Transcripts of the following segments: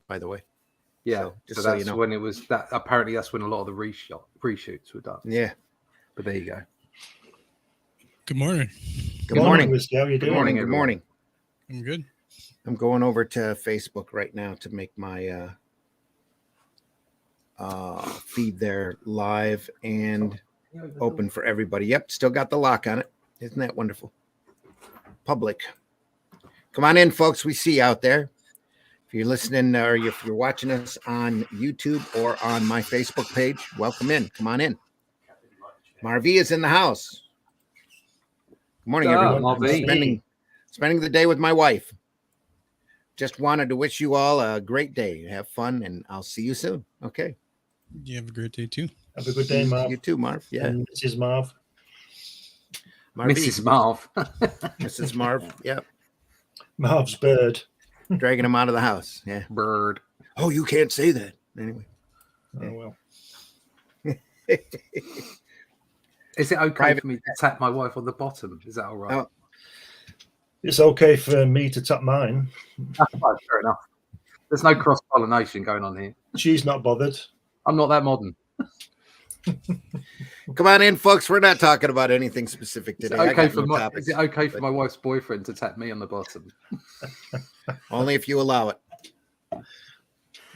by the way. Yeah, so that's when it was that. Apparently, that's when a lot of the reshoots were done. Yeah, but there you go. Good morning. Good morning. Whiskey. How are you doing? Good morning. I'm good. I'm going over to Facebook right now to make my feed there live and open for everybody. Yep, still got the lock on it. Isn't that wonderful? Public. Come on in, folks. We see you out there. If you're listening or if you're watching us on YouTube or on my Facebook page, welcome in. Come on in. Marvi is in the house. Good morning, everyone. I'm spending the day with my wife. Just wanted to wish you all a great day. Have fun, and I'll see you soon. Okay. You have a great day, too. Have a good day, Marv. You too, Marv. Yeah. And Mrs. Marv. Mrs. Marv. Mrs. Marv. Yep. Marv's bird. Dragging him out of the house. Yeah. Bird. Oh, you can't say that. Anyway. Oh, well. Is it okay for me to tap my wife on the bottom? Is that all right? Oh. It's okay for me to tap mine. That's fine, fair enough. There's no cross-pollination going on here. She's not bothered. I'm not that modern. Come on in, folks. We're not talking about anything specific today. Is it okay for my wife's boyfriend to tap me on the bottom? Only if you allow it.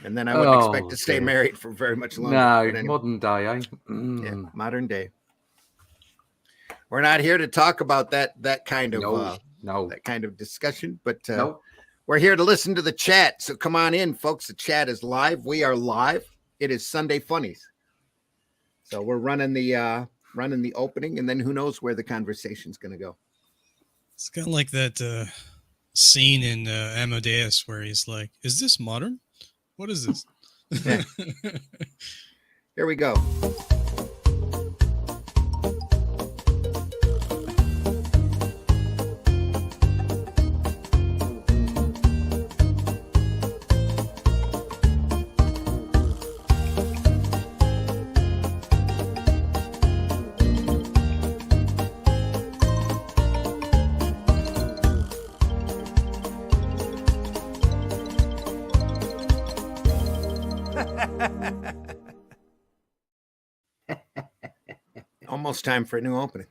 And then I wouldn't expect to stay married for very much longer. No, anyway. Modern day, eh? Yeah, modern day. We're not here to talk about that kind of that kind of discussion, but we're here to listen to the chat. So come on in, folks. The chat is live. We are live. It is Sunday Funnies. So we're running the opening, and then who knows where the conversation's going to go. It's kind of like that scene in Amadeus where he's like, "Is this modern? What is this?" Yeah. Here we go. Almost time for a new opening.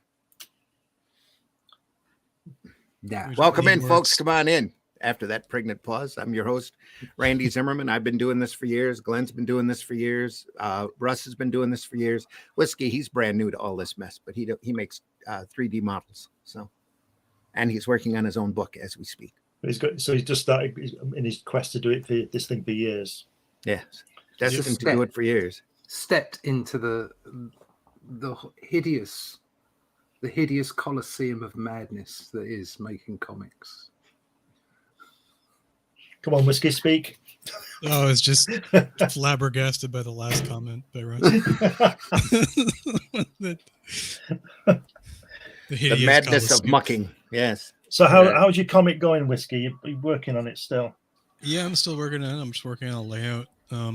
Yeah. Welcome in, folks. Come on in. After that pregnant pause, I'm your host, Randy Zimmerman. I've been doing this for years. Glenn's been doing this for years. Russ has been doing this for years. Whiskey, he's brand new to all this mess, but he makes 3D models. So, and he's working on his own book as we speak. He's just started in his quest to do it for this thing for years. Yes, destined to do it for years. Stepped into the hideous coliseum of madness that is making comics. Come on, Whiskey, speak. Oh, it's just flabbergasted by the last comment by Russ. The madness of mucking. Yes. So how's your comic going, Whiskey? You're working on it still? Yeah, I'm still working on it. I'm just working on a layout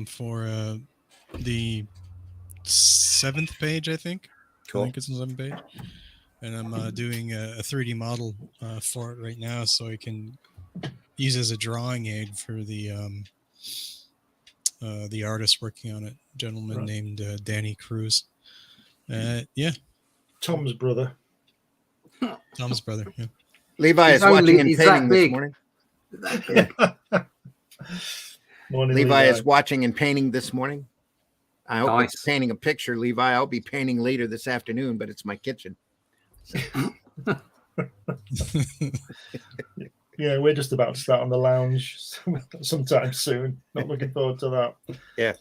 for the 7th page, I think. Cool. I think it's the 7th page. And I'm doing a 3D model for it right now, so I can use it as a drawing aid for the artist working on it, a gentleman named Danny Cruz. Yeah. Tom's brother. Yeah. Levi is watching and painting this morning. Morning, Levi is watching and painting this morning. I hope it's painting a picture, Levi. I'll be painting later this afternoon, but it's my kitchen. So. Yeah, we're just about to start on the lounge sometime soon. Not looking forward to that. Yeah.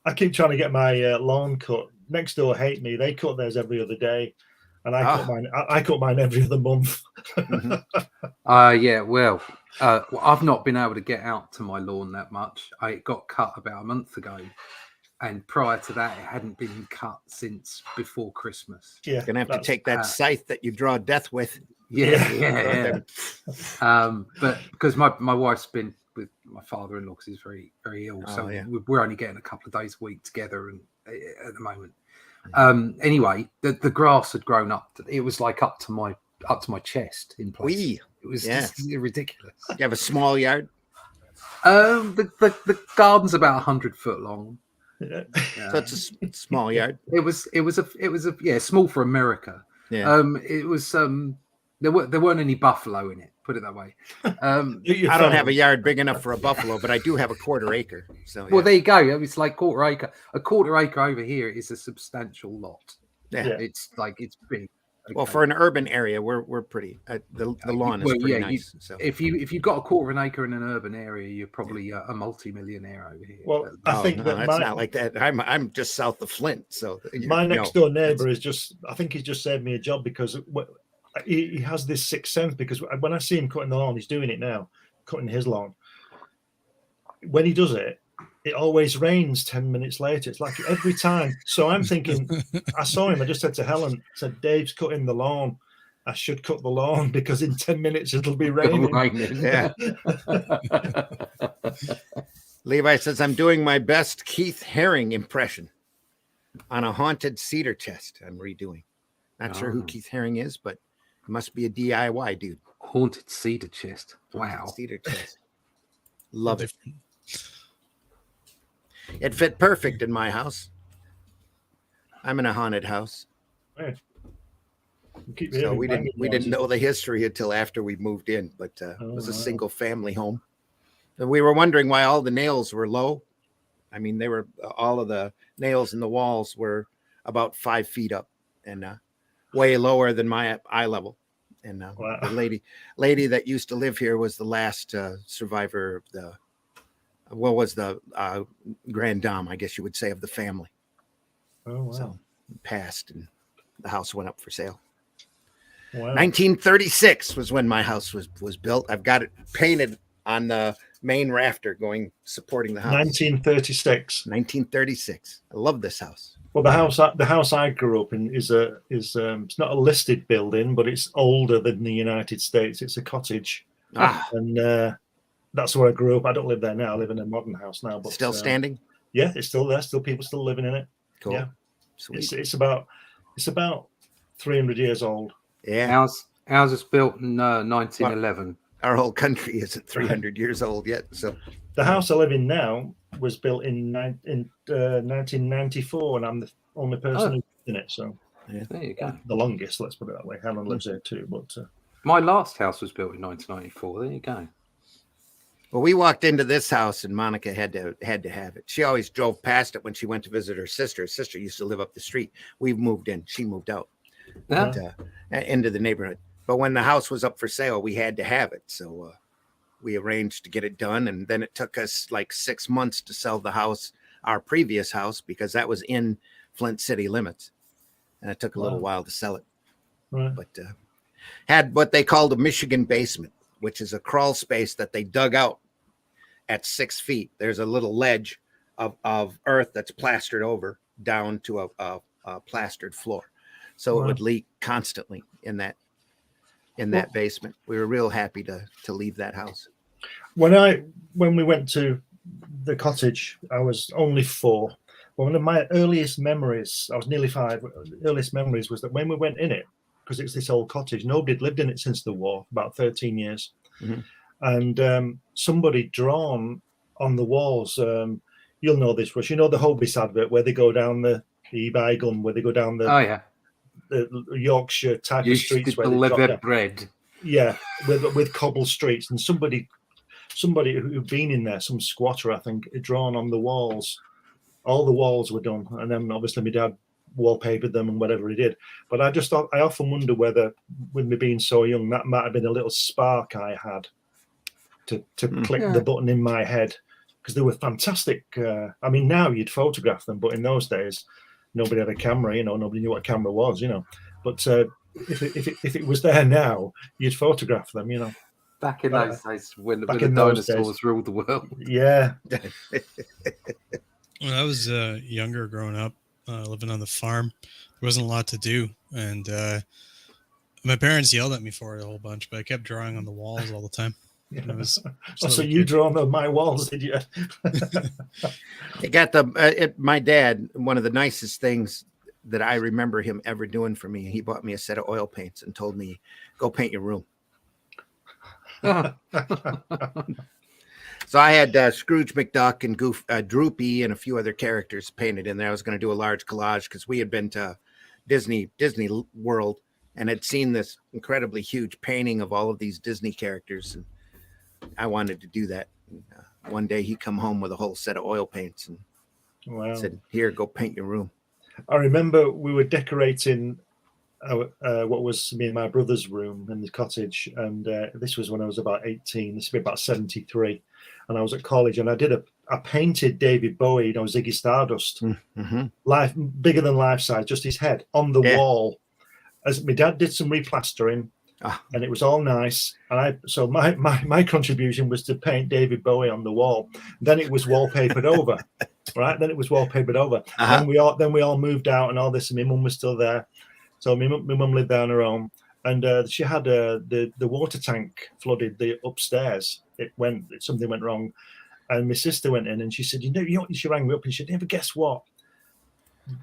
I keep trying to get my lawn cut. Next door hate me. They cut theirs every other day, and I cut mine every other month. Yeah. Well, I've not been able to get out to my lawn that much. I got cut about a month ago, and prior to that, it hadn't been cut since before Christmas. Yeah, you're gonna have to take that scythe that you draw death with. Yeah. But because my wife's been with my father-in-law because he's very, very ill, so we're only getting a couple of days a week together, and at the moment. Anyway, the grass had grown up. It was like up to my chest in place. It was just ridiculous. You have a small yard? The garden's about 100 foot long. So it's a small yard. It was small for America. Yeah. It was there weren't any buffalo in it. Put it that way. I don't have a yard big enough for a buffalo, but I do have a 1/4 acre. So well, there you go. It's like 1/4 acre. A 1/4 acre over here is a substantial lot. Yeah. It's big. Okay. Well, for an urban area, we're pretty. The lawn is pretty nice. So if you've got a 1/4 acre in an urban area, you're probably a multi-millionaire over here. Well, I think that's not like that. I'm just south of Flint, so my next door neighbor is just. I think he's just saved me a job because he has this sixth sense. Because when I see him cutting the lawn, he's doing it now, cutting his lawn. When he does it, it always rains 10 minutes later. It's like every time. So I'm thinking, I saw him. I just said to Helen, said, Dave's cutting the lawn. I should cut the lawn because in 10 minutes it'll be raining. Yeah. Levi says, I'm doing my best Keith Haring impression on a haunted cedar chest I'm redoing. Not sure who Keith Haring is, but it must be a DIY dude. Haunted cedar chest. Wow. Haunted cedar chest. Love it. It fit perfect in my house. I'm in a haunted house. Right. So we didn't know the history until after we moved in, but it was a single family home. And we were wondering why all the nails were low. I mean, they were all of the nails in the walls were about 5 feet up and way lower than my eye level. And the lady that used to live here was the last survivor of the grand dame, I guess you would say, of the family. Oh, wow. So passed and the house went up for sale. Wow. 1936 was when my house was built. I've got it painted on the main rafter supporting the house. 1936. 1936. I love this house. Well, the house I grew up in is it's not a listed building, but it's older than the United States. It's a cottage. And that's where I grew up. I don't live there now. I live in a modern house now. But still standing? Yeah, it's still there. Still people still living in it. Cool. Yeah. Sweet. It's about 300 years old. Yeah. Ours is built in 1911. Well, our whole country isn't 300 years old yet. So the house I live in now was built in 1994, and I'm the only person who's in it. So there you go. The longest, let's put it that way. Helen lives there too, but my last house was built in 1994. There you go. Well, we walked into this house and Monica had to have it. She always drove past it when she went to visit her sister. Her sister used to live up the street. We moved in. She moved out into the neighborhood. But when the house was up for sale, we had to have it. So we arranged to get it done. And then it took us like 6 months to sell the house, our previous house, because that was in Flint city limits. And it took a little while to sell it. Right. But had what they called a Michigan basement, which is a crawl space that they dug out at 6 feet. There's a little ledge of earth that's plastered over down to a plastered floor. So it would leak constantly in that basement. We were real happy to leave that house. When we went to the cottage, I was only 4. One of my earliest memories, I was nearly 5, earliest memories was that when we went in it, because it's this old cottage, nobody had lived in it since the war, about 13 years. Mm-hmm. And somebody drawn on the walls, you'll know this, Rush, you know the Hobbies advert where they go down the eBay gun, where they go down the Yorkshire type of streets where they deliver bread. Yeah, with cobble streets, and somebody who'd been in there, some squatter, I think, drawn on the walls. All the walls were done, and then obviously my dad wallpapered them and whatever he did. But I often wonder whether, with me being so young, that might have been a little spark I had to click the button in my head, because they were fantastic. I mean, now you'd photograph them, but in those days, nobody had a camera. Nobody knew what a camera was. But if it was there now, you'd photograph them. Back in those days, when the dinosaurs ruled the world. Yeah. When I was younger, growing up, living on the farm, there wasn't a lot to do, and my parents yelled at me for it a whole bunch, but I kept drawing on the walls all the time. Yeah. So you drawn on my walls, did you? I got my dad, one of the nicest things that I remember him ever doing for me, he bought me a set of oil paints and told me, go paint your room. So I had Scrooge McDuck and Droopy and a few other characters painted in there. I was going to do a large collage because we had been to Disney World and had seen this incredibly huge painting of all of these Disney characters, and I wanted to do that. And, one day he come home with a whole set of oil paints and said, "Here, go paint your room." I remember we were decorating what was me and my brother's room in the cottage, and this was when I was about 18. This would be about 73, and I was at college, and I painted David Bowie. I was Ziggy Stardust, bigger than life size, just his head on the wall. As my dad did some replastering, and it was all nice. And so my contribution was to paint David Bowie on the wall. Then it was wallpapered over, right? Then it was wallpapered over. Then we all moved out and all this, and my mum was still there. So my mum lived there on her own, and she had the water tank flooded the upstairs. Something went wrong, and my sister went in and she said, she rang me up and she said, "Never guess what?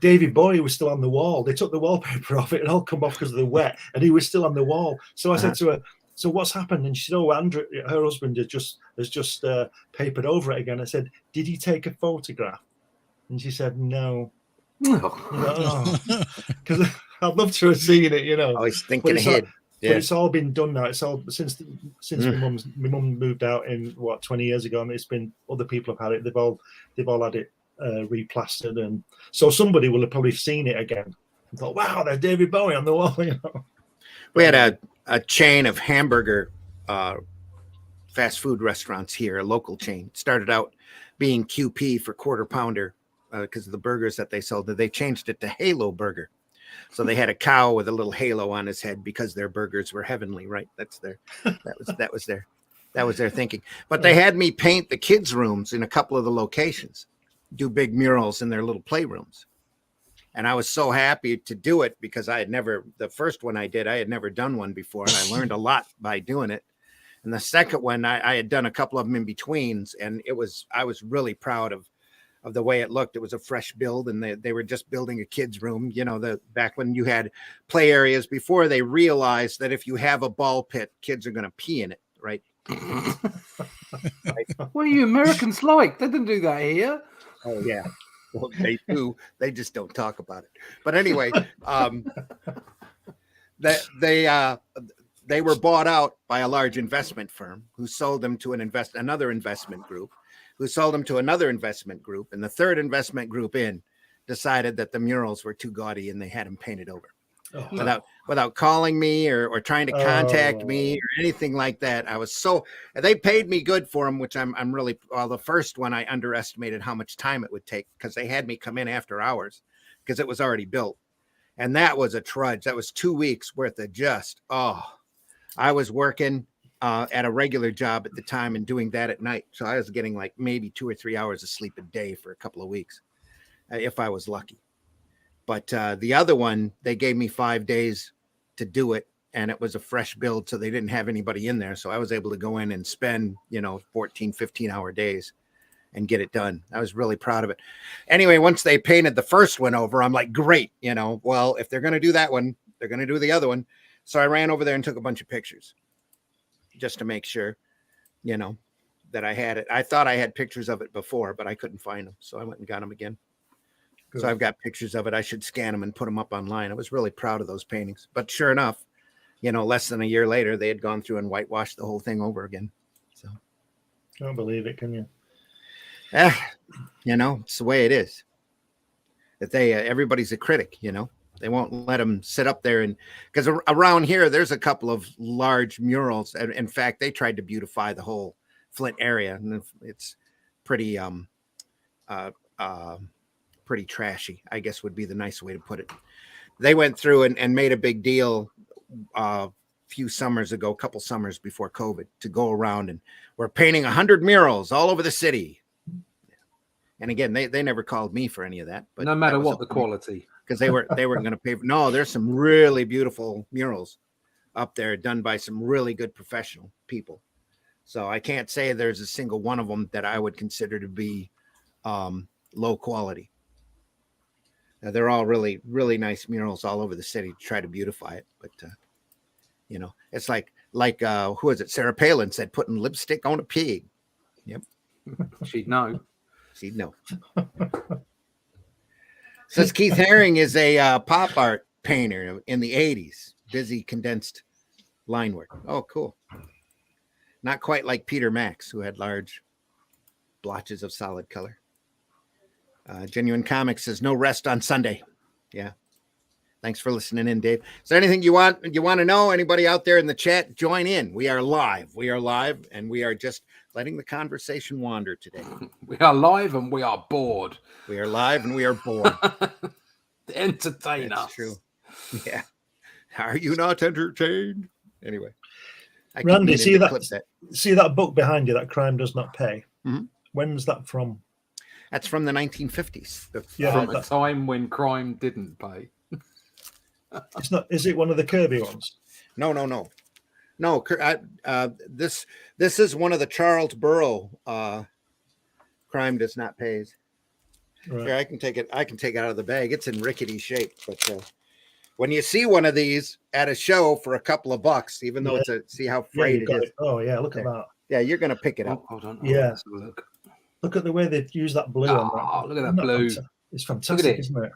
David Bowie was still on the wall. They took the wallpaper off. It had all come off because of the wet, and he was still on the wall." So I said to her, "So what's happened?" And she said, "Oh, Andrew, her husband has just papered over it again." I said, "Did he take a photograph?" And she said, "No." Because I'd love to have seen it, Always thinking ahead. But it's all been done now. It's all since my mum moved out in 20 years ago, and it's been other people have had it. They've all had it replastered, and so somebody will have probably seen it again and thought, "Wow, there's David Bowie on the wall." We had a chain of hamburger fast food restaurants here, a local chain. It started out being QP for quarter pounder because of the burgers that they sold. They changed it to Halo Burger. So they had a cow with a little halo on his head because their burgers were heavenly, right? That was their thinking. But they had me paint the kids' rooms in a couple of the locations, do big murals in their little playrooms. And I was so happy to do it because the first one I did, I had never done one before, and I learned a lot by doing it. And the second one, I had done a couple of them in betweens, and I was really proud of the way it looked. It was a fresh build, and they were just building a kid's room. Back when you had play areas before they realized that if you have a ball pit, kids are going to pee in it, right? What are you Americans like? They didn't do that here. Oh, yeah. Well, they do. They just don't talk about it. But anyway, they were bought out by a large investment firm who sold them to another investment group, who sold them to another investment group, and the third investment group decided that the murals were too gaudy and they had them painted over. Without calling me or trying to contact me or anything like that. They paid me good for them, which I'm really, the first one I underestimated how much time it would take because they had me come in after hours because it was already built. And that was a trudge. That was 2 weeks worth of I was working at a regular job at the time and doing that at night. So I was getting like maybe 2 or 3 hours of sleep a day for a couple of weeks, if I was lucky. But the other one, they gave me 5 days to do it, and it was a fresh build, so they didn't have anybody in there. So I was able to go in and spend, 14, 15-hour days and get it done. I was really proud of it. Anyway, once they painted the first one over, I'm like, great, well, if they're going to do that one, they're going to do the other one. So I ran over there and took a bunch of pictures just to make sure, that I had it. I thought I had pictures of it before, but I couldn't find them. So I went and got them again. Good. So I've got pictures of it. I should scan them and put them up online. I was really proud of those paintings. But sure enough, less than a year later, they had gone through and whitewashed the whole thing over again. So can't believe it, can you? It's the way it is. That everybody's a critic, They won't let them sit up there because around here, there's a couple of large murals. And in fact, they tried to beautify the whole Flint area. And it's pretty, pretty trashy, I guess would be the nice way to put it. They went through and made a big deal a couple summers before COVID, to go around and we're painting 100 murals all over the city. And again, they never called me for any of that. But no matter what the quality. Because they weren't going to pay. No, there's some really beautiful murals up there done by some really good professional people. So I can't say there's a single one of them that I would consider to be low quality. They're all really, really nice murals all over the city to try to beautify it. But, it's like who is it? Sarah Palin said, putting lipstick on a pig. Yep. She'd know. She'd know. Says Keith Haring is a pop art painter in the 80s. Busy condensed line work. Oh, cool. Not quite like Peter Max, who had large blotches of solid color. Genuine Comics says no rest on Sunday. Yeah. Thanks for listening in, Dave. Is there anything you want to know? Anybody out there in the chat, join in. We are live. We are live, and we are just letting the conversation wander today. We are live and we are bored. We are live and we are bored. Entertain That's us. True. Yeah. Are you not entertained? Anyway. Randy, see that book behind you, that Crime Does Not Pay? Mm-hmm. When's that from? That's from the 1950s. From a time when crime didn't pay. It's not. Is it one of the Kirby ones? No. This is one of the Charles Burrow Crime Does Not Pays. Right. Here, I can take it out of the bag. It's in rickety shape, but when you see one of these at a show for a couple of bucks, even though see how frayed it is. Oh yeah, look at that. Yeah, you're gonna pick it up. Hold on. Yeah. Look at the way they've used that blue on that. Look at that blue. It's fantastic, isn't it?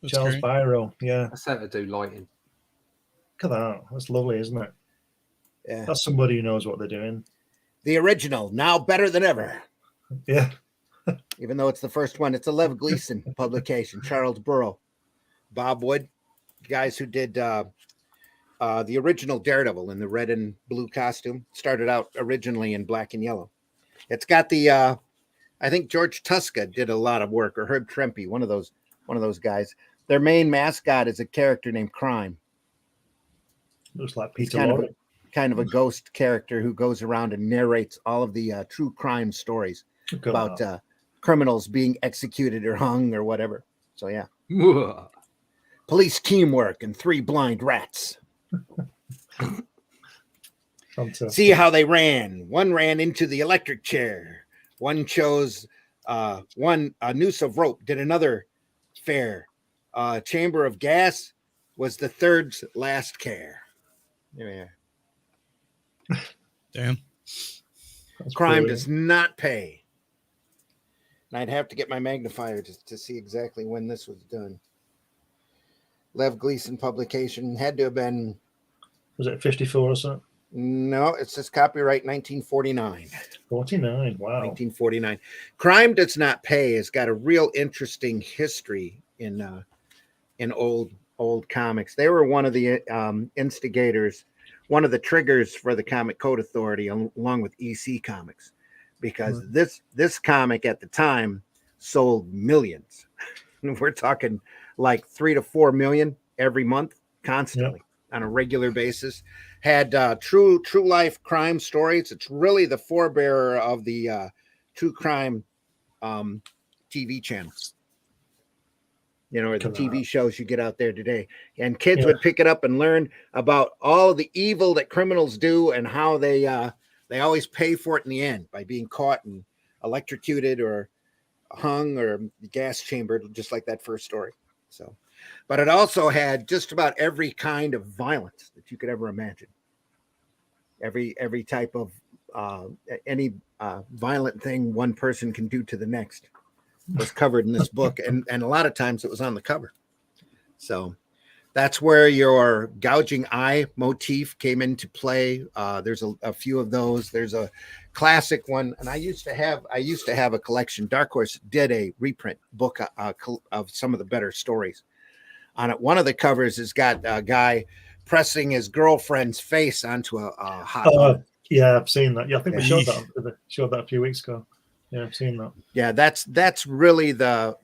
That's Charles great. Biro, yeah. That's how to do lighting. Look at that. That's lovely, isn't it? Yeah. That's somebody who knows what they're doing. The original, now better than ever. Yeah. Even though it's the first one, it's a Lev Gleason publication. Charles Burrow, Bob Wood, guys who did the original Daredevil in the red and blue costume. Started out originally in black and yellow. It's got the I think George Tuska did a lot of work, or Herb Trimpe, one of those guys. Their main mascot is a character named Crime. Looks like Peter kind of a ghost character who goes around and narrates all of the true crime stories about criminals being executed or hung or whatever. So yeah. Police teamwork and 3 blind rats. See how they ran. One ran into the electric chair. One chose a noose of rope, did another fair. Chamber of gas was the third's last care. Yeah. Damn. Crime does not pay. And I'd have to get my magnifier to see exactly when this was done. Lev Gleason publication had to have been. Was it 54 or something? No, it says copyright 1949. 49, wow. 1949. Crime Does Not Pay has got a real interesting history in old comics. They were one of the instigators, one of the triggers for the Comic Code Authority, along with EC Comics, because this comic at the time sold millions. We're talking like 3 to 4 million every month, constantly on a regular basis. Had true life crime stories. It's really the forebearer of the true crime TV channels. You know, or the TV shows you get out there today. And kids would pick it up and learn about all the evil that criminals do and how they always pay for it in the end by being caught and electrocuted or hung or gas chambered, just like that first story. So, but it also had just about every kind of violence that you could ever imagine. Every type of any violent thing one person can do to the next was covered in this book, and a lot of times it was on the cover. So that's where your gouging eye motif came into play. There's a few of those. There's a classic one, and I used to have a collection. Dark Horse did a reprint book of some of the better stories. On it, one of the covers has got a guy pressing his girlfriend's face onto a hot button. Yeah, I've seen that. Yeah, I think we showed that a few weeks ago. Yeah, I've seen that. Yeah, that's really the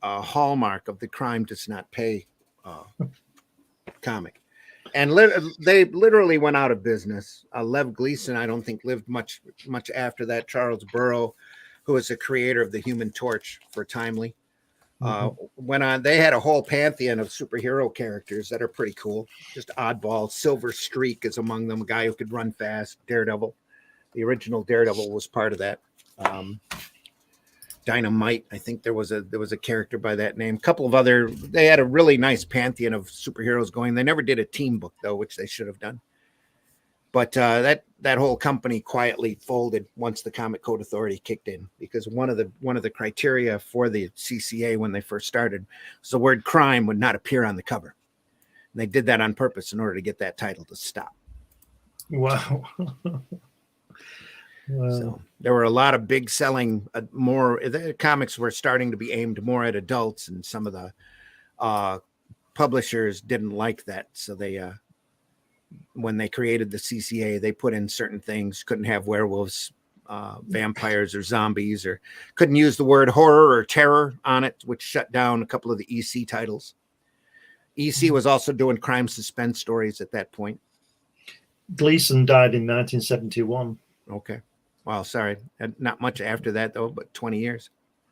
hallmark of the Crime Does Not Pay comic. And they literally went out of business. Lev Gleason, I don't think, lived much after that. Charles Burrow, who was the creator of the Human Torch for Timely, went on. They had a whole pantheon of superhero characters that are pretty cool. Just oddball. Silver Streak is among them, a guy who could run fast. Daredevil. The original Daredevil was part of that. Dynamite, I think there was a character by that name. A couple of other. They had a really nice pantheon of superheroes going. They never did a team book though, which they should have done. But that whole company quietly folded once the Comic Code Authority kicked in, because one of the criteria for the CCA when they first started was the word crime would not appear on the cover. And they did that on purpose in order to get that title to stop. Wow. So there were a lot of big selling, the comics were starting to be aimed more at adults, and some of the publishers didn't like that. So they, when they created the CCA, they put in certain things. Couldn't have werewolves, vampires, or zombies, or couldn't use the word horror or terror on it, which shut down a couple of the EC titles. EC was also doing crime suspense stories at that point. Gleason died in 1971. Okay. Wow, sorry. Not much after that, though, but 20 years.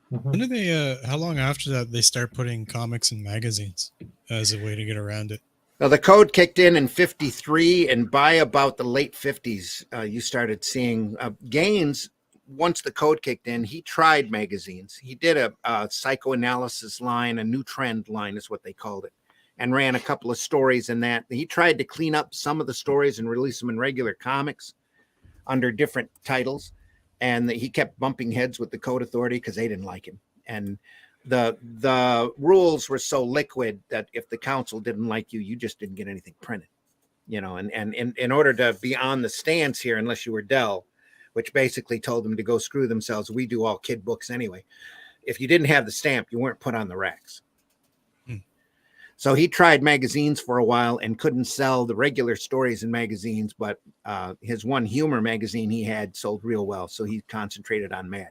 When did they, how long after that they start putting comics in magazines as a way to get around it? Well, the code kicked in 1953, and by about the late 50s, you started seeing Gaines. Once the code kicked in, he tried magazines. He did a psychoanalysis line, a new trend line is what they called it, and ran a couple of stories in that. He tried to clean up some of the stories and release them in regular comics under different titles, and he kept bumping heads with the Code Authority because they didn't like him. And the rules were so liquid that if the council didn't like you, you just didn't get anything printed, you know. And in order to be on the stands here, unless you were Dell, which basically told them to go screw themselves, we do all kid books anyway. If you didn't have the stamp, you weren't put on the racks. So he tried magazines for a while and couldn't sell the regular stories in magazines, but his one humor magazine he had sold real well, so he concentrated on Mad.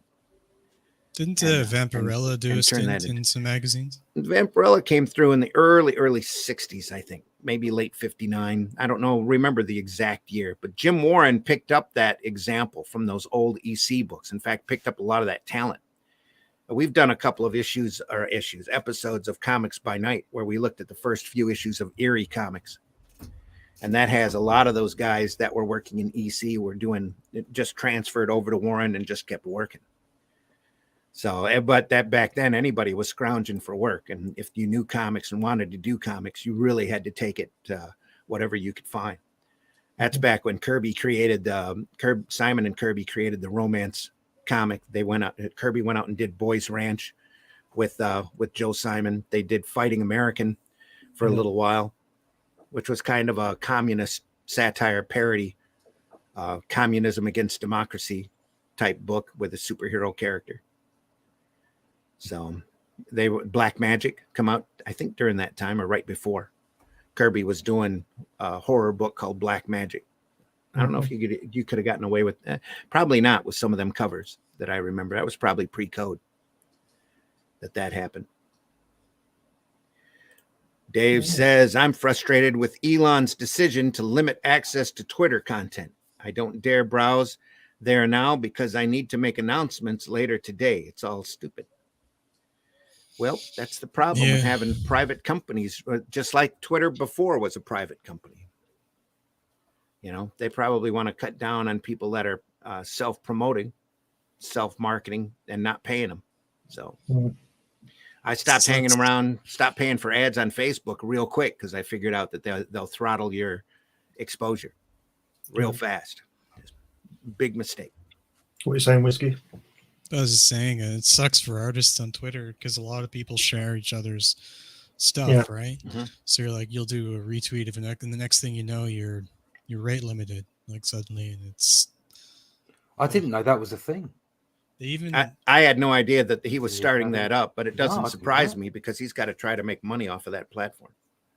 Didn't Vampirella do a stint in some magazines? Vampirella came through in the early 60s, I think, maybe late 59. I don't know, remember the exact year, but Jim Warren picked up that example from those old EC books. In fact, picked up a lot of that talent. We've done a couple of episodes of Comics by Night, where we looked at the first few issues of Eerie Comics. And that has a lot of those guys that were working in EC were doing, just transferred over to Warren and just kept working. So, but that back then, anybody was scrounging for work. And if you knew comics and wanted to do comics, you really had to take it whatever you could find. That's back when Simon and Kirby created the romance comic. Kirby went out and did Boys Ranch with Joe Simon. They did Fighting American for a little while, which was kind of a communist satire parody, communism against democracy type book with a superhero character. So they were Black Magic come out, I think, during that time or right before. Kirby was doing a horror book called Black Magic. I don't know if you could have gotten away with that. Probably not with some of them covers that I remember. That was probably pre-code that happened. Dave says, I'm frustrated with Elon's decision to limit access to Twitter content. I don't dare browse there now because I need to make announcements later today. It's all stupid. Well, that's the problem with having private companies, just like Twitter before was a private company. You know, they probably want to cut down on people that are self-promoting, self-marketing, and not paying them. So I stopped hanging around, stopped paying for ads on Facebook real quick because I figured out that they'll throttle your exposure real fast. Big mistake. What are you saying, Whiskey? I was just saying it sucks for artists on Twitter because a lot of people share each other's stuff, right? So you'll do a retweet of and the next thing you know, you're rate limited, like suddenly, and it's. I didn't know that was a thing. I had no idea that he was starting that up, but it doesn't surprise me because he's got to try to make money off of that platform.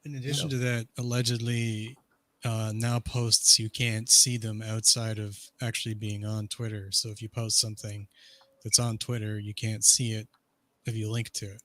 In addition to that, allegedly, now posts you can't see them outside of actually being on Twitter. So if you post something that's on Twitter, you can't see it if you link to it.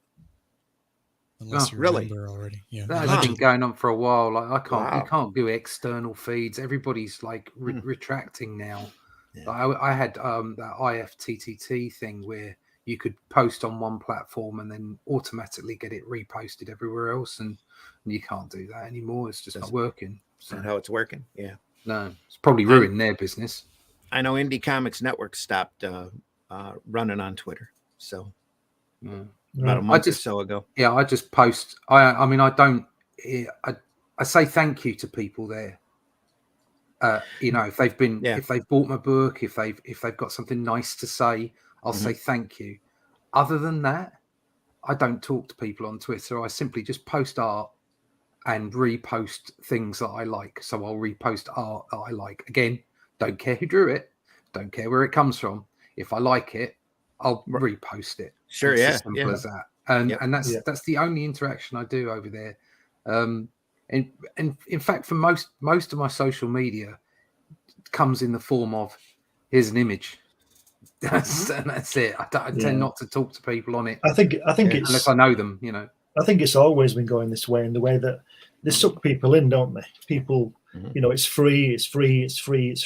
Unless you're a member already. Yeah. That's been going on for a while. Like you can't do external feeds. Everybody's like retracting now. Yeah. Like I had that IFTTT thing where you could post on one platform and then automatically get it reposted everywhere else, and you can't do that anymore. It's just not working. That's not how it's working. Yeah. No, it's probably ruined their business. I know Indie Comics Network stopped running on Twitter. So about a month or so ago. Yeah, I just post. I mean, I don't. I say thank you to people there. if they've bought my book, if they've got something nice to say, I'll say thank you. Other than that, I don't talk to people on Twitter. I simply just post art and repost things that I like. So I'll repost art that I like. Again, don't care who drew it, don't care where it comes from. If I like it, I'll repost it. Sure, it's as simple as that. And that's the only interaction I do over there. And in fact, for most of my social media comes in the form of here's an image. That's it. I tend not to talk to people on it. I think it's unless I know them, I think it's always been going this way, in the way that they suck people in, don't they? People, it's free.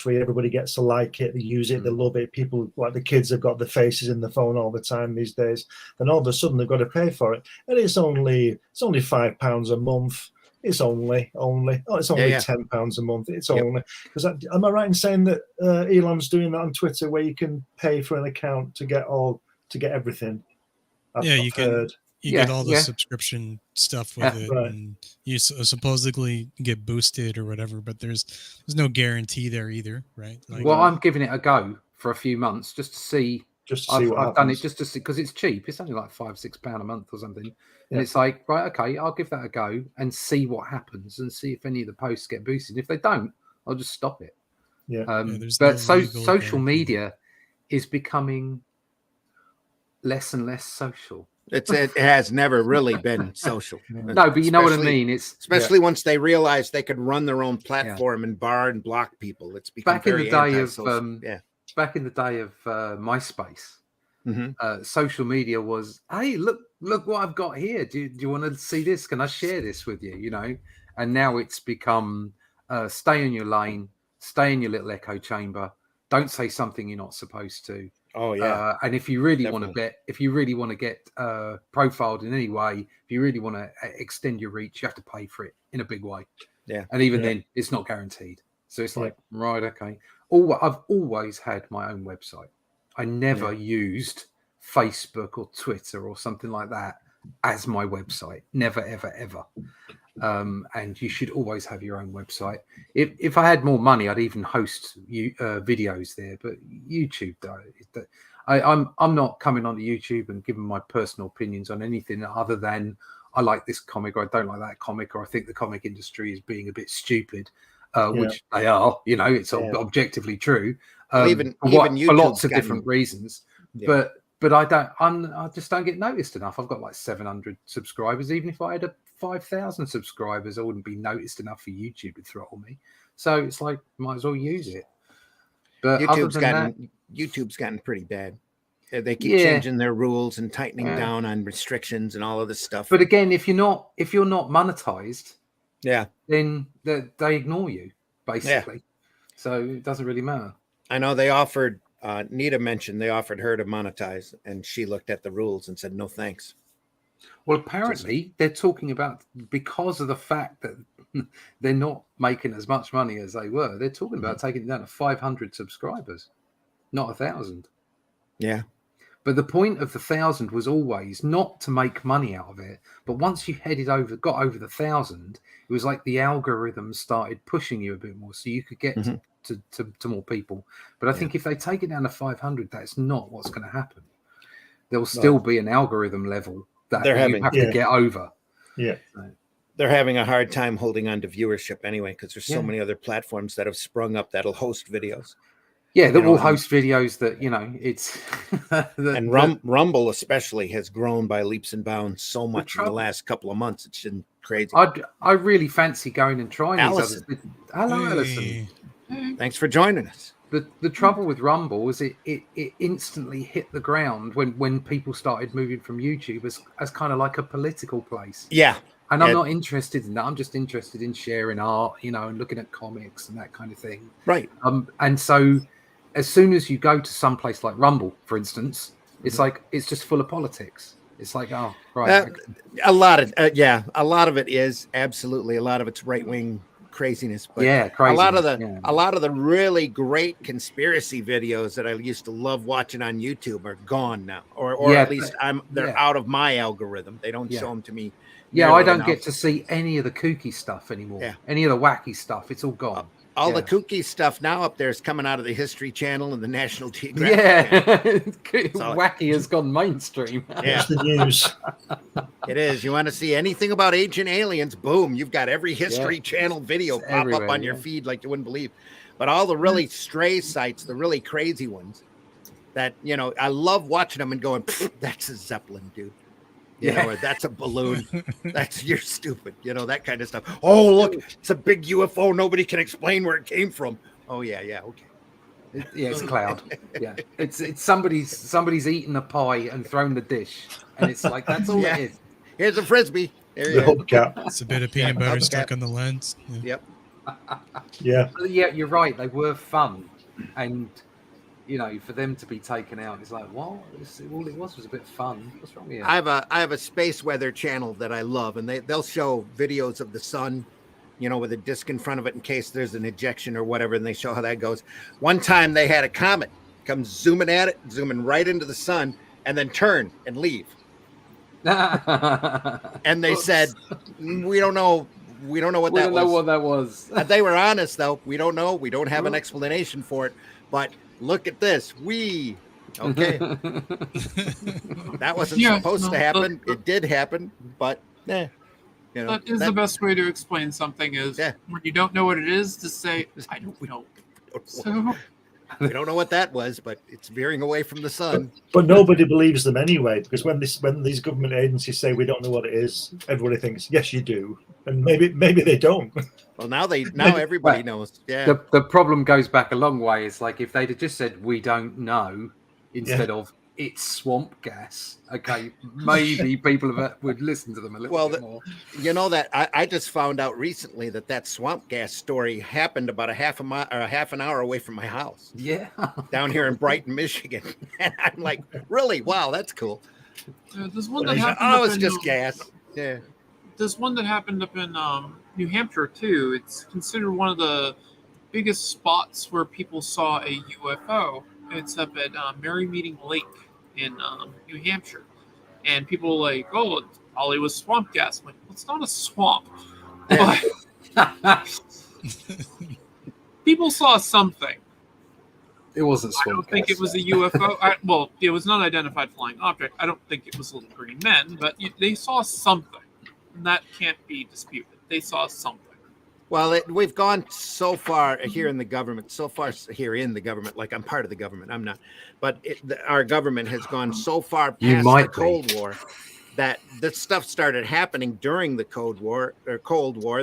Everybody gets to like it. They use it. They love it. People, like the kids, have got their faces in the phone all the time these days. Then all of a sudden they've got to pay for it, and it's only £5 a month. It's only £10 a month. It's only because am I right in saying that Elon's doing that on Twitter, where you can pay for an account to get everything? I've heard. You get all the subscription stuff with it, and you supposedly get boosted or whatever. But there's no guarantee there either, right? I'm giving it a go for a few months just to see. I've done it just to see, because it's cheap. It's only like £5-6 a month or something. And it's like, right, okay, I'll give that a go and see what happens and see if any of the posts get boosted. If they don't, I'll just stop it. But social media is becoming less and less social. It has never really been social. No, but you know what I mean. It's especially once they realize they could run their own platform and bar and block people. It's become back in the day of MySpace. Social media was, hey, look what I've got here. Do you want to see this? Can I share this with you? And now it's become stay in your lane, stay in your little echo chamber. Don't say something you're not supposed to. Oh yeah. And if you really want to get profiled in any way, if you really want to extend your reach, you have to pay for it in a big way. Yeah. And even then, it's not guaranteed. So it's like, right, okay. I've always had my own website. I never used Facebook or Twitter or something like that as my website. Never, ever, ever. And you should always have your own website. If I had more money, I'd even host videos there. But YouTube, though, I'm not coming onto YouTube and giving my personal opinions on anything other than I like this comic or I don't like that comic, or I think the comic industry is being a bit stupid, which they are. It's objectively true. For lots of different reasons. But I just don't get noticed enough. I've got like 700 subscribers. Even if I had 5,000 subscribers, I wouldn't be noticed enough for YouTube to throttle me. So it's like, might as well use it. But YouTube's gotten pretty bad. They keep changing their rules and tightening down on restrictions and all of this stuff. But again, if you're not monetized, then they ignore you basically. So it doesn't really matter. I know they offered. Nita mentioned they offered her to monetize, and she looked at the rules and said, "No, thanks." Well, apparently they're talking about, because of the fact that they're not making as much money as they were, they're talking about taking it down to 500 subscribers, not 1,000. Yeah. But the point of the 1,000 was always not to make money out of it. But once you got over the 1,000, it was like the algorithm started pushing you a bit more, so you could get to more people. But I think if they take it down to 500, that's not what's going to happen. There will still be an algorithm level that you have to get over. Yeah. So. They're having a hard time holding on to viewership anyway, because there's so many other platforms that have sprung up that'll host videos. Yeah, that will host videos that, it's... and Rumble especially has grown by leaps and bounds so much in the last couple of months. It's been crazy. I really fancy going and trying these others. Hello, Alison. Thanks for joining us. The trouble with Rumble is it instantly hit the ground when people started moving from YouTube as kind of like a political place. Yeah. And I'm not interested in that. I'm just interested in sharing art, and looking at comics and that kind of thing. Right. And so as soon as you go to some place like Rumble, for instance, it's like it's just full of politics. It's like, oh, right. A lot of it is absolutely. A lot of it's right wing craziness, but crazy. A lot of the really great conspiracy videos that I used to love watching on YouTube are gone now, or at least they're out of my algorithm. They don't show them to me. I don't get to see any of the kooky stuff anymore. Any of the wacky stuff, it's all gone. All the kooky stuff now up there is coming out of the History Channel and the National Geographic. Wacky has gone mainstream. Yeah, it's the news. It is. You want to see anything about ancient aliens? Boom! You've got every History Channel video pop up on your feed like you wouldn't believe. But all the really stray sites, the really crazy ones, that I love watching them and going, "That's a Zeppelin, dude." Or that's a balloon. You're stupid. That kind of stuff. Oh, look, it's a big UFO. Nobody can explain where it came from. Oh, yeah, okay. It's a cloud. Yeah, it's somebody's eaten a pie and thrown the dish, and it's like that's all it is. Here's a frisbee. There you go. It's a bit of peanut butter stuck on the lens. Yep. Yeah. You're right. They were fun, and for them to be taken out, it's like, well, all it was a bit of fun. What's wrong with you? I have a space weather channel that I love, and they'll show videos of the sun, with a disc in front of it in case there's an ejection or whatever, and they show how that goes. One time they had a comet come zooming right into the sun, and then turn and leave. And they said, we don't know what that was. We don't know what that was. They were honest, though. We don't know. We don't have an explanation for it, but look at this. Okay. That wasn't supposed to happen. It did happen, but that is the best way to explain something is when you don't know what it is, to say, I don't know. So we don't know what that was, but it's veering away from the sun. But nobody believes them anyway, because when these government agencies say we don't know what it is, everybody thinks, yes, you do. And maybe they don't. Well, now everybody knows. Yeah. The problem goes back a long way. It's like if they'd have just said we don't know instead of it's swamp gas. Okay, maybe people would listen to them a little bit more. That I just found out recently that swamp gas story happened about a half an hour away from my house. Yeah, down here in Brighton, Michigan, and I'm like, really? Wow, that's cool. There's one that happened. It's just gas. Yeah. There's one that happened up in New Hampshire too. It's considered one of the biggest spots where people saw a UFO. It's up at Merry Meeting Lake in New Hampshire, and people were like, "Oh, it probably was swamp gas." I'm like, well, it's not a swamp. But people saw something. It wasn't swamp gas. I don't think it was a UFO. It was not identified flying object. I don't think it was little green men, but they saw something. And that can't be disputed. They saw something. Well, we've gone so far here in the government, like I'm part of the government. I'm not. But our government has gone so far past the Cold War that this stuff started happening during the Cold War.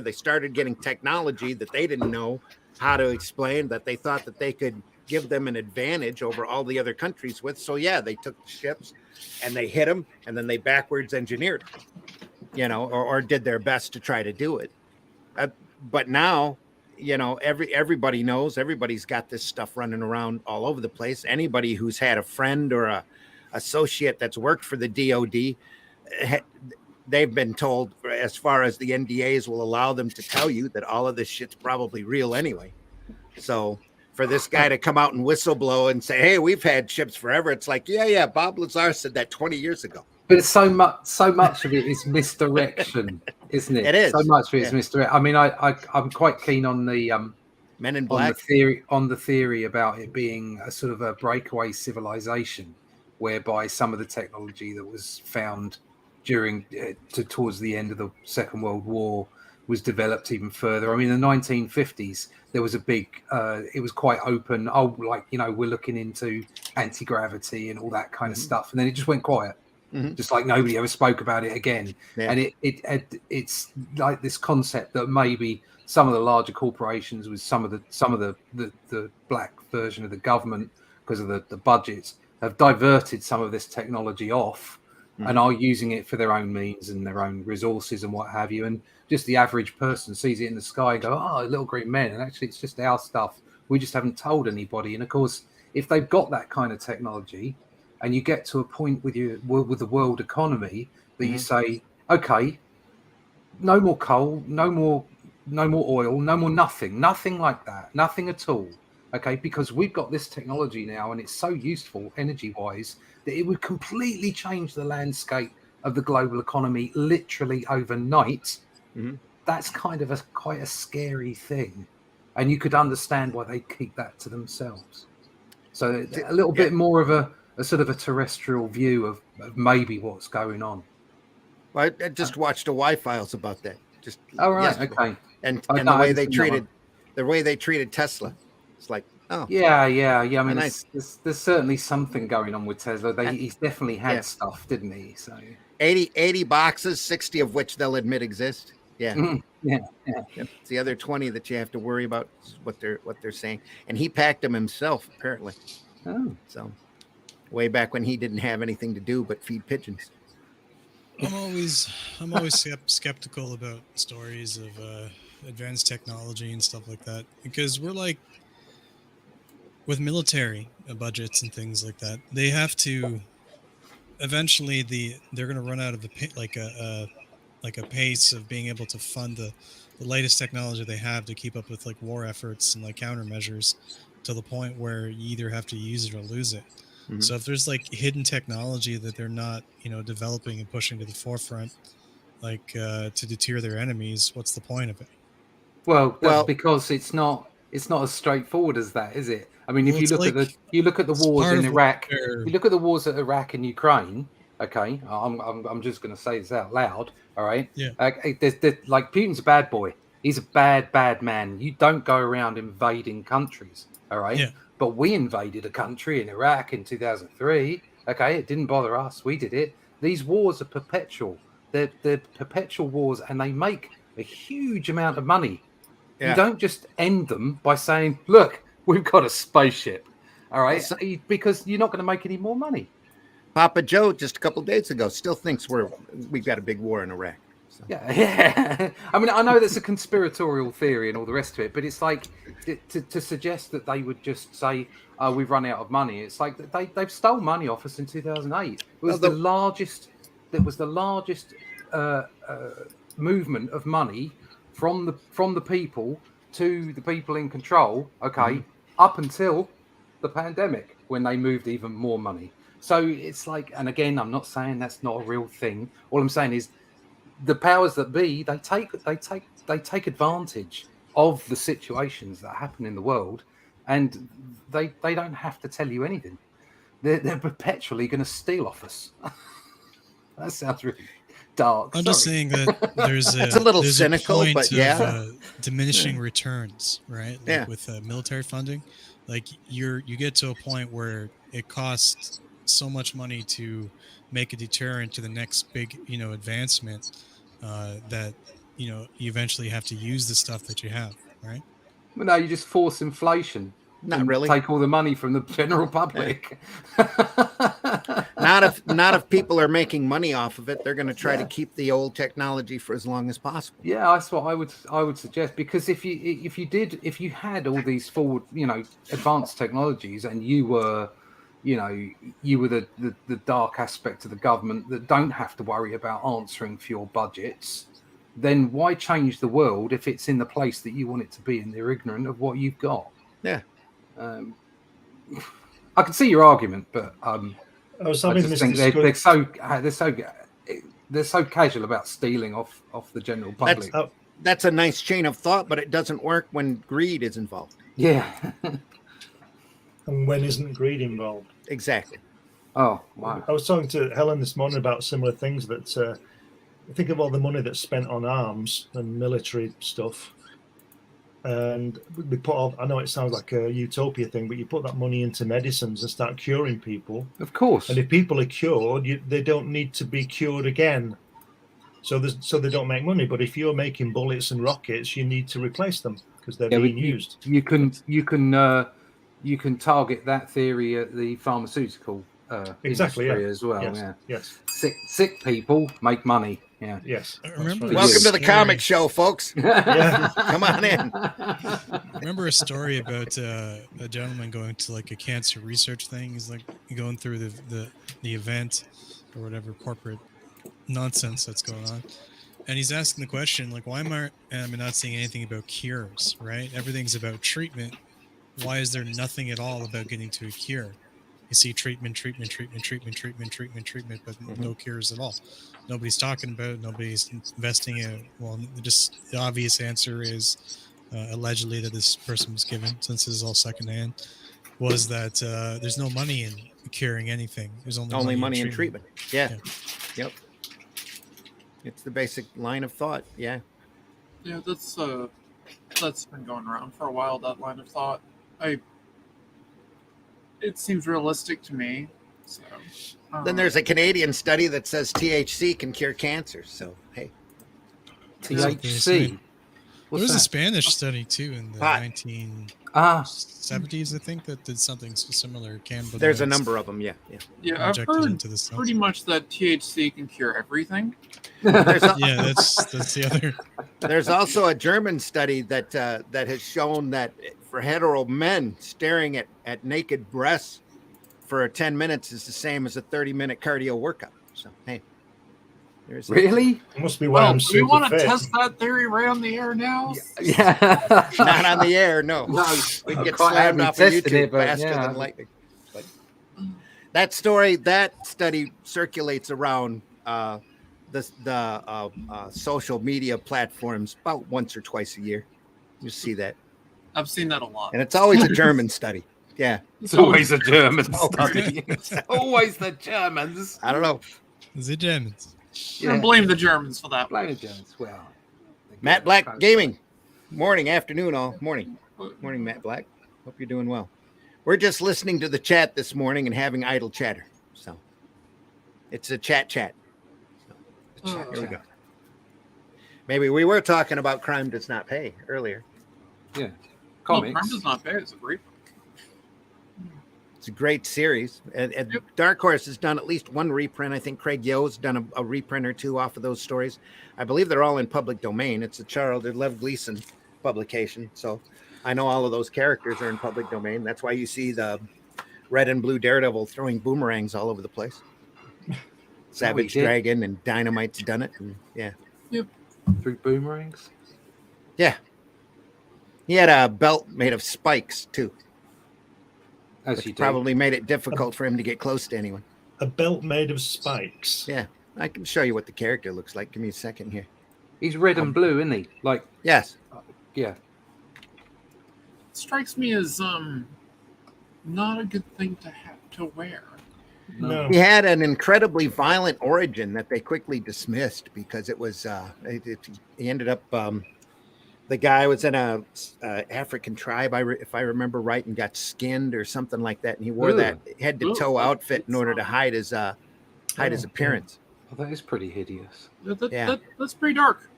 They started getting technology that they didn't know how to explain, that they thought that they could give them an advantage over all the other countries with. So, they took ships and they hit them, and then they backwards engineered them, or did their best to try to do it. But now, everybody knows, everybody's got this stuff running around all over the place. Anybody who's had a friend or a associate that's worked for the DOD, they've been told, as far as the NDAs will allow them to tell you, that all of this shit's probably real anyway. So for this guy to come out and whistleblow and say, hey, we've had ships forever, it's like, yeah, Bob Lazar said that 20 years ago. But so much of it is misdirection, isn't it? It is. So much of it is misdirection. I mean, I'm quite keen on the Men in Black on the theory about it being a sort of a breakaway civilization, whereby some of the technology that was found during towards the end of the Second World War was developed even further. I mean, in the 1950s, there was a big, it was quite open. We're looking into anti-gravity and all that kind of stuff. And then it just went quiet. Mm-hmm. Just like nobody ever spoke about it again. Yeah. And it's like this concept that maybe some of the larger corporations with some of the black version of the government, because of the budgets, have diverted some of this technology off and are using it for their own means and their own resources and what have you. And just the average person sees it in the sky and go, oh, little green men. And actually, it's just our stuff. We just haven't told anybody. And of course, if they've got that kind of technology, and you get to a point with the world economy that you say, okay, no more coal, no more oil, no more nothing like that, nothing at all. Okay, because we've got this technology now, and it's so useful energy-wise that it would completely change the landscape of the global economy literally overnight. Mm-hmm. That's kind of quite a scary thing. and you could understand why they keep that to themselves. So a little bit more of a sort of a terrestrial view of maybe what's going on. Well, I just watched a Y-Files about that just yesterday. Okay. And the way they treated Tesla. It's like, oh. Yeah. I mean, there's certainly something going on with Tesla. He's definitely had stuff, didn't he? So 80 boxes, 60 of which they'll admit exist. Yeah. Mm-hmm. Yeah. It's the other 20 that you have to worry about what they're saying. And he packed them himself, apparently. Oh. So way back when he didn't have anything to do but feed pigeons. I'm always skeptical about stories of advanced technology and stuff like that, because we're like, with military budgets and things like that, they have to eventually they're going to run out of a pace of being able to fund the latest technology they have to keep up with like war efforts and like countermeasures, to the point where you either have to use it or lose it. Mm-hmm. So if there's like hidden technology that they're not, developing and pushing to the forefront, like to deter their enemies, what's the point of it? Well, that's because it's not as straightforward as that, is it? I mean, if you look at the wars in Iraq, you look at the wars at Iraq and Ukraine. Okay, I'm just going to say this out loud. All right. Yeah. Like Putin's a bad boy. He's a bad man. You don't go around invading countries. All right. Yeah. But we invaded a country in Iraq in 2003. Okay, it didn't bother us. We did it. These wars are perpetual. They're perpetual wars, and they make a huge amount of money. Yeah. You don't just end them by saying, "Look, we've got a spaceship." All right, because you're not going to make any more money. Papa Joe, just a couple of days ago, still thinks we've got a big war in Iraq. So. Yeah. I mean, I know that's a conspiratorial theory and all the rest of it, but it's like to suggest that they would just say, "We've run out of money." It's like they've stole money off us in 2008. It was the largest. That was the largest movement of money from the people to the people in control. Okay, up until the pandemic, when they moved even more money. So it's like, and again, I'm not saying that's not a real thing. All I'm saying is, the powers that be, they take advantage of the situations that happen in the world, and they don't have to tell you anything. They're perpetually going to steal off us. That sounds really dark. I'm just saying that there's it's a little cynical, but diminishing returns, right? Like with military funding, like you get to a point where it costs so much money to make a deterrent to the next big, advancement, that you eventually have to use the stuff that you have, right? Well, no, you just force inflation. Not really. Take all the money from the general public. Not if people are making money off of it. They're going to try to keep the old technology for as long as possible. Yeah, that's what I would suggest, because if you had all these forward, advanced technologies, and you were the dark aspect of the government that don't have to worry about answering for your budgets, then why change the world if it's in the place that you want it to be and they're ignorant of what you've got? Yeah. I can see your argument, but I just think they're so casual about stealing off the general public. That's a nice chain of thought, but it doesn't work when greed is involved. Yeah. And when isn't greed involved? Exactly. Oh, wow. I was talking to Helen this morning about similar things, that think of all the money that's spent on arms and military stuff. And we put off, I know it sounds like a utopia thing, but you put that money into medicines and start curing people. Of course. And if people are cured, they don't need to be cured again. So they don't make money. But if you're making bullets and rockets, you need to replace them because they're being used. You can target that theory at the pharmaceutical industry as well. Yes. Yeah. Yes. Sick people make money. Yeah. Yes. Welcome to the comic show, folks. Come on in. Remember a story about a gentleman going to like a cancer research thing. He's like going through the event or whatever corporate nonsense that's going on, and he's asking the question like, why am I not seeing anything about cures? Right? Everything's about treatment. Why is there nothing at all about getting to a cure? You see treatment, but no cures at all. Nobody's talking about it. Nobody's investing in it. Well, just the obvious answer is allegedly that this person was given, since this is all secondhand, was that there's no money in curing anything. There's only money in treatment. Yeah. Yep. It's the basic line of thought. Yeah. Yeah, that's been going around for a while, that line of thought. It seems realistic to me. So, then there's a Canadian study that says THC can cure cancer. So, hey. THC? There was a Spanish study, too, in the 1970s, I think, that did something similar. There's a number of them, yeah. Yeah, I've heard pretty much that THC can cure everything. That's the other. There's also a German study that has shown that for hetero men, staring at naked breasts for 10 minutes is the same as a 30-minute cardio workout. So, hey. Really? It must be why I'm super do we want to fit. test that theory right on the air now? Yeah. Not on the air, no. We get slammed off of YouTube faster than lightning. But that study circulates around the social media platforms about once or twice a year. You see that. I've seen that a lot. And it's always a German study. Yeah. It's always a German study. It's always the Germans. I don't know. The Germans. Yeah. Blame the Germans for that. Blame the Germans. Well, Matt Black Gaming. Morning, afternoon, all. Morning. Morning, Matt Black. Hope you're doing well. We're just listening to the chat this morning and having idle chatter. So it's a chat. So, here we go. Maybe we were talking about Crime Does Not Pay earlier. Yeah. Comics. Crime Does Not Pay is a great book. It's a great series. And Dark Horse has done at least one reprint. I think Craig Yo's done a reprint or two off of those stories. I believe they're all in public domain. It's a Charles Lev Gleason publication. So I know all of those characters are in public domain. That's why you see the red and blue Daredevil throwing boomerangs all over the place. Savage Dragon and Dynamite's done it. And Yep. Through boomerangs? Yeah. He had a belt made of spikes, too. Which probably made it difficult for him to get close to anyone. A belt made of spikes? Yeah. I can show you what the character looks like. Give me a second here. He's red and blue, isn't he? Like, yes. Yeah. It strikes me as not a good thing to have to wear. No. He had an incredibly violent origin that they quickly dismissed because it was he ended up the guy was in a African tribe, if I remember right, and got skinned or something like that, and he wore that head to toe outfit in order to hide his appearance. Oh, that is pretty hideous. That's pretty dark.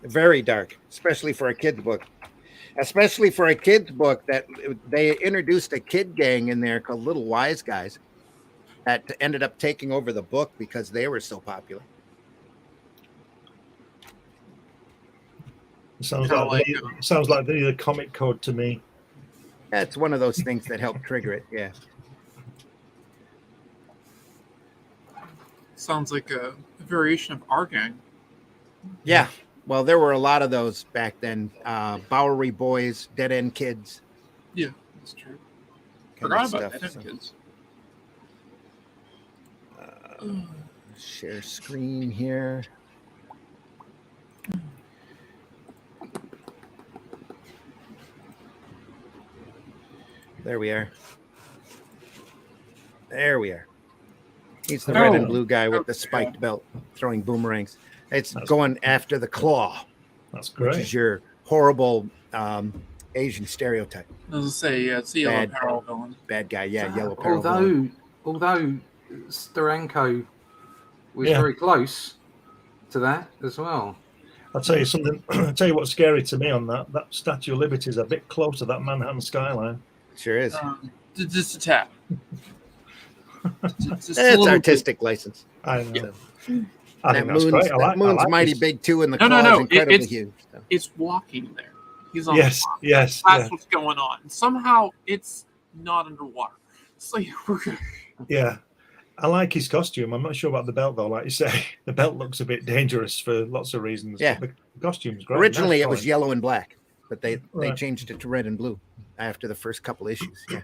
Very dark, especially for a kid's book. Especially for a kid's book that they introduced a kid gang in there called Little Wise Guys that ended up taking over the book because they were so popular. Sounds like the comic code to me. Yeah, it's one of those things that help trigger it. Yeah. Sounds like a variation of our gang. Yeah. Well, there were a lot of those back then. Bowery Boys, Dead End Kids. Yeah, that's true. Forgot about Dead End Kids. Share screen here. There we are. There we are. He's the red and blue guy with the spiked belt throwing boomerangs. It's going after the Claw. That's great. Which is your horrible Asian stereotype. I was going to say, yeah, it's a yellow peril villain. Bad guy, yeah, yellow peril villain. Although Steranko was very close to that as well. I'll tell you something. I'll tell you what's scary to me on that. That Statue of Liberty is a bit close to that Manhattan skyline. Sure is. Just a tap. It's artistic license. I know. So. That moon's mighty big too, and the claw is incredibly huge. So. It's walking there. He's on. Yes. That's what's going on. And somehow it's not underwater. It's like we're good. Yeah. I like his costume. I'm not sure about the belt though. Like you say, the belt looks a bit dangerous for lots of reasons. Yeah. But the costume's great. Originally, it was yellow and black, but they changed it to red and blue after the first couple issues. Yeah.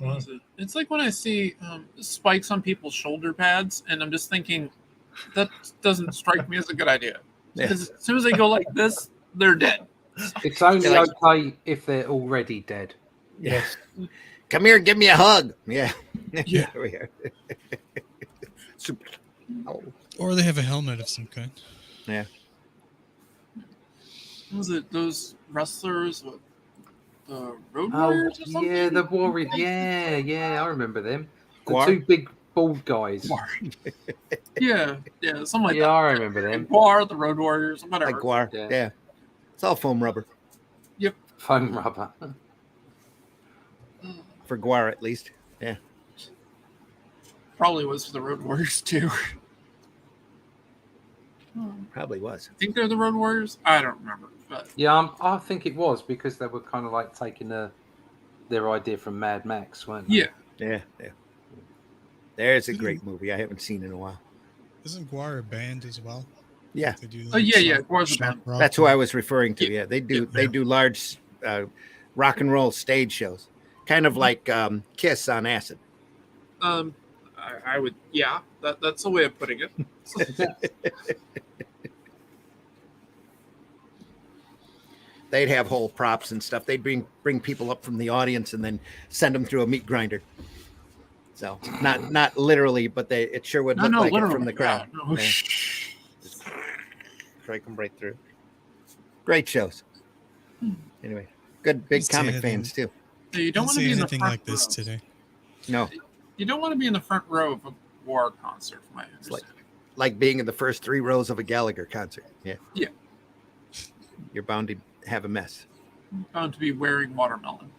Wow. It's like when I see spikes on people's shoulder pads, and I'm just thinking that doesn't strike me as a good idea. Because as soon as they go like this, they're dead. It's only okay if they're already dead. Yes. Come here, give me a hug. Yeah. Yeah. Super. Oh. Or they have a helmet of some kind. Yeah. Was it those wrestlers with the Road Warriors or something? Yeah, the Warriors. Yeah, I remember them. The Guar? two big bald guys. Yeah, something like that. Yeah, I remember them. Guar, the Road Warriors, whatever. Like Guar. Yeah. It's all foam rubber. Yep. Foam rubber. For Guar, at least. Yeah. Probably was for the Road Warriors, too. Probably was. I think they're the Road Warriors. I don't remember. But Yeah, I think it was because they were kind of like taking their idea from Mad Max, weren't they? Yeah. There's a great movie I haven't seen in a while. Isn't Guar a band as well? Yeah. They do Guar's a band. That's who I was referring to. Yeah, they do. They do large rock and roll stage shows, kind of like Kiss on acid. I would. Yeah, that's a way of putting it. They'd have whole props and stuff. They'd bring people up from the audience and then send them through a meat grinder. So not literally, but it sure would look like it from the crowd. Yeah, no. Just break them right through. Great shows. Anyway, good big comic fans too. You don't want to be in the front like this today. No, you don't want to be in the front row of a War concert, from my understanding. Like being in the first 3 rows of a Gallagher concert. Yeah. You're bound to have a mess. Bound to be wearing watermelon.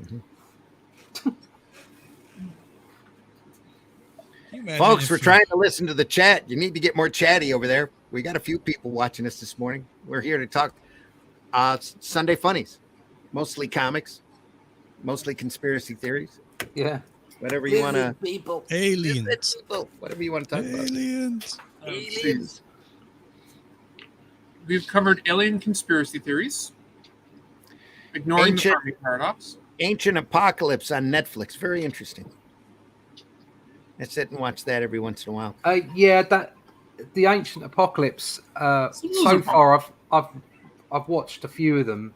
Mm-hmm. Folks, we're trying to listen to the chat. You need to get more chatty over there. We got a few people watching us this morning. We're here to talk Sunday Funnies. Mostly comics. Mostly conspiracy theories. Yeah. Whatever you want to. People. Aliens. People. Whatever you want to talk about. Aliens. We've covered alien conspiracy theories. Ignoring the Fermi paradox. Ancient Apocalypse on Netflix. Very interesting. I sit and watch that every once in a while. The Ancient Apocalypse. So far, I've watched a few of them,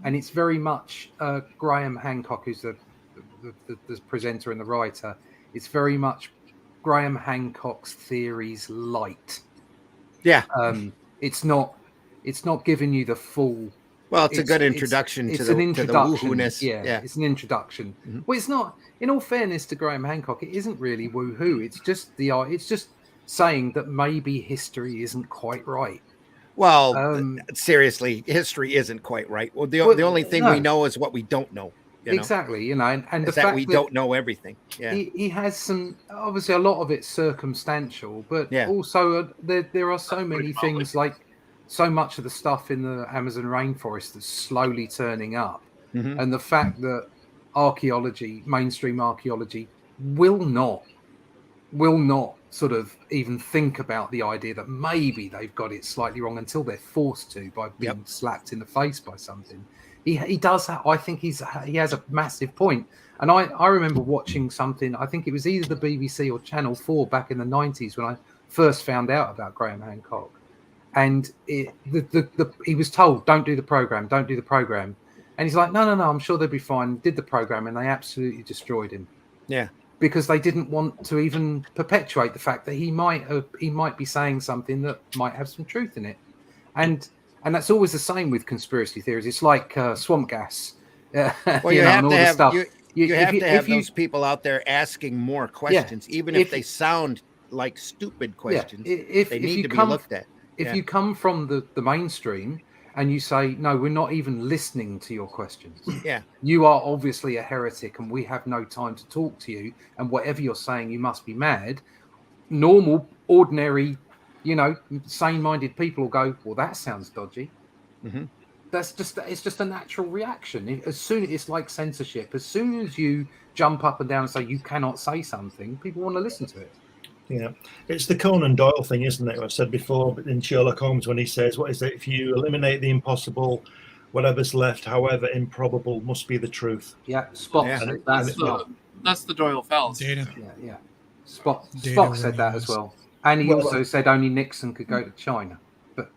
and it's very much Graham Hancock, who's the presenter and the writer. It's very much Graham Hancock's theories light. Yeah. It's not giving you the full. Well, it's a good introduction to the woohoo-ness. Yeah, it's an introduction. Mm-hmm. Well, it's not. In all fairness to Graham Hancock, it isn't really woohoo. It's just saying that maybe history isn't quite right. Well, seriously, history isn't quite right. Well, the only thing we know is what we don't know. Exactly, and the fact that we don't know everything. Yeah, he has some. Obviously, a lot of it's circumstantial, but also there are so many things like. So much of the stuff in the Amazon rainforest that's slowly turning up, and the fact that mainstream archaeology, will not sort of even think about the idea that maybe they've got it slightly wrong until they're forced to by being slapped in the face by something. He does that. I think he has a massive point. And I remember watching something. I think it was either the BBC or Channel 4 back in the 90s when I first found out about Graham Hancock. And he was told, don't do the program. And he's like, no, I'm sure they'll be fine. Did the program, and they absolutely destroyed him. Yeah. Because they didn't want to even perpetuate the fact that he might be saying something that might have some truth in it. And that's always the same with conspiracy theories. It's like swamp gas. Well, you have to have those people out there asking more questions, even if they sound like stupid questions. They need to be looked at. If you come from the mainstream and you say, no, we're not even listening to your questions. Yeah. You are obviously a heretic and we have no time to talk to you. And whatever you're saying, you must be mad. Normal, ordinary, sane-minded people will go, well, that sounds dodgy. Mm-hmm. It's just a natural reaction. It's like censorship. As soon as you jump up and down and say you cannot say something, people want to listen to it. Yeah, it's the Conan Doyle thing, isn't it? I've said before in Sherlock Holmes when he says, what is it? If you eliminate the impossible, whatever's left, however improbable, must be the truth. Yeah, Spock said that. That's the Doyle fallacy. Data. Yeah. Spock said that as well. And he also said only Nixon could go to China. But,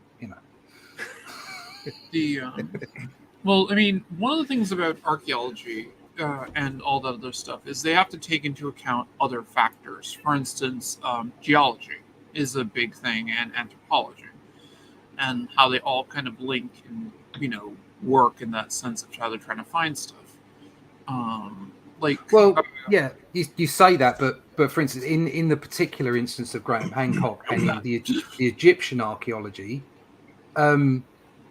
Well, I mean, one of the things about archaeology and all that other stuff is they have to take into account other factors. For instance, geology is a big thing, and anthropology, and how they all kind of link and work in that sense of how they're trying to find stuff. Yeah, you say that, but for instance, in the particular instance of Graham Hancock and in the Egyptian archaeology,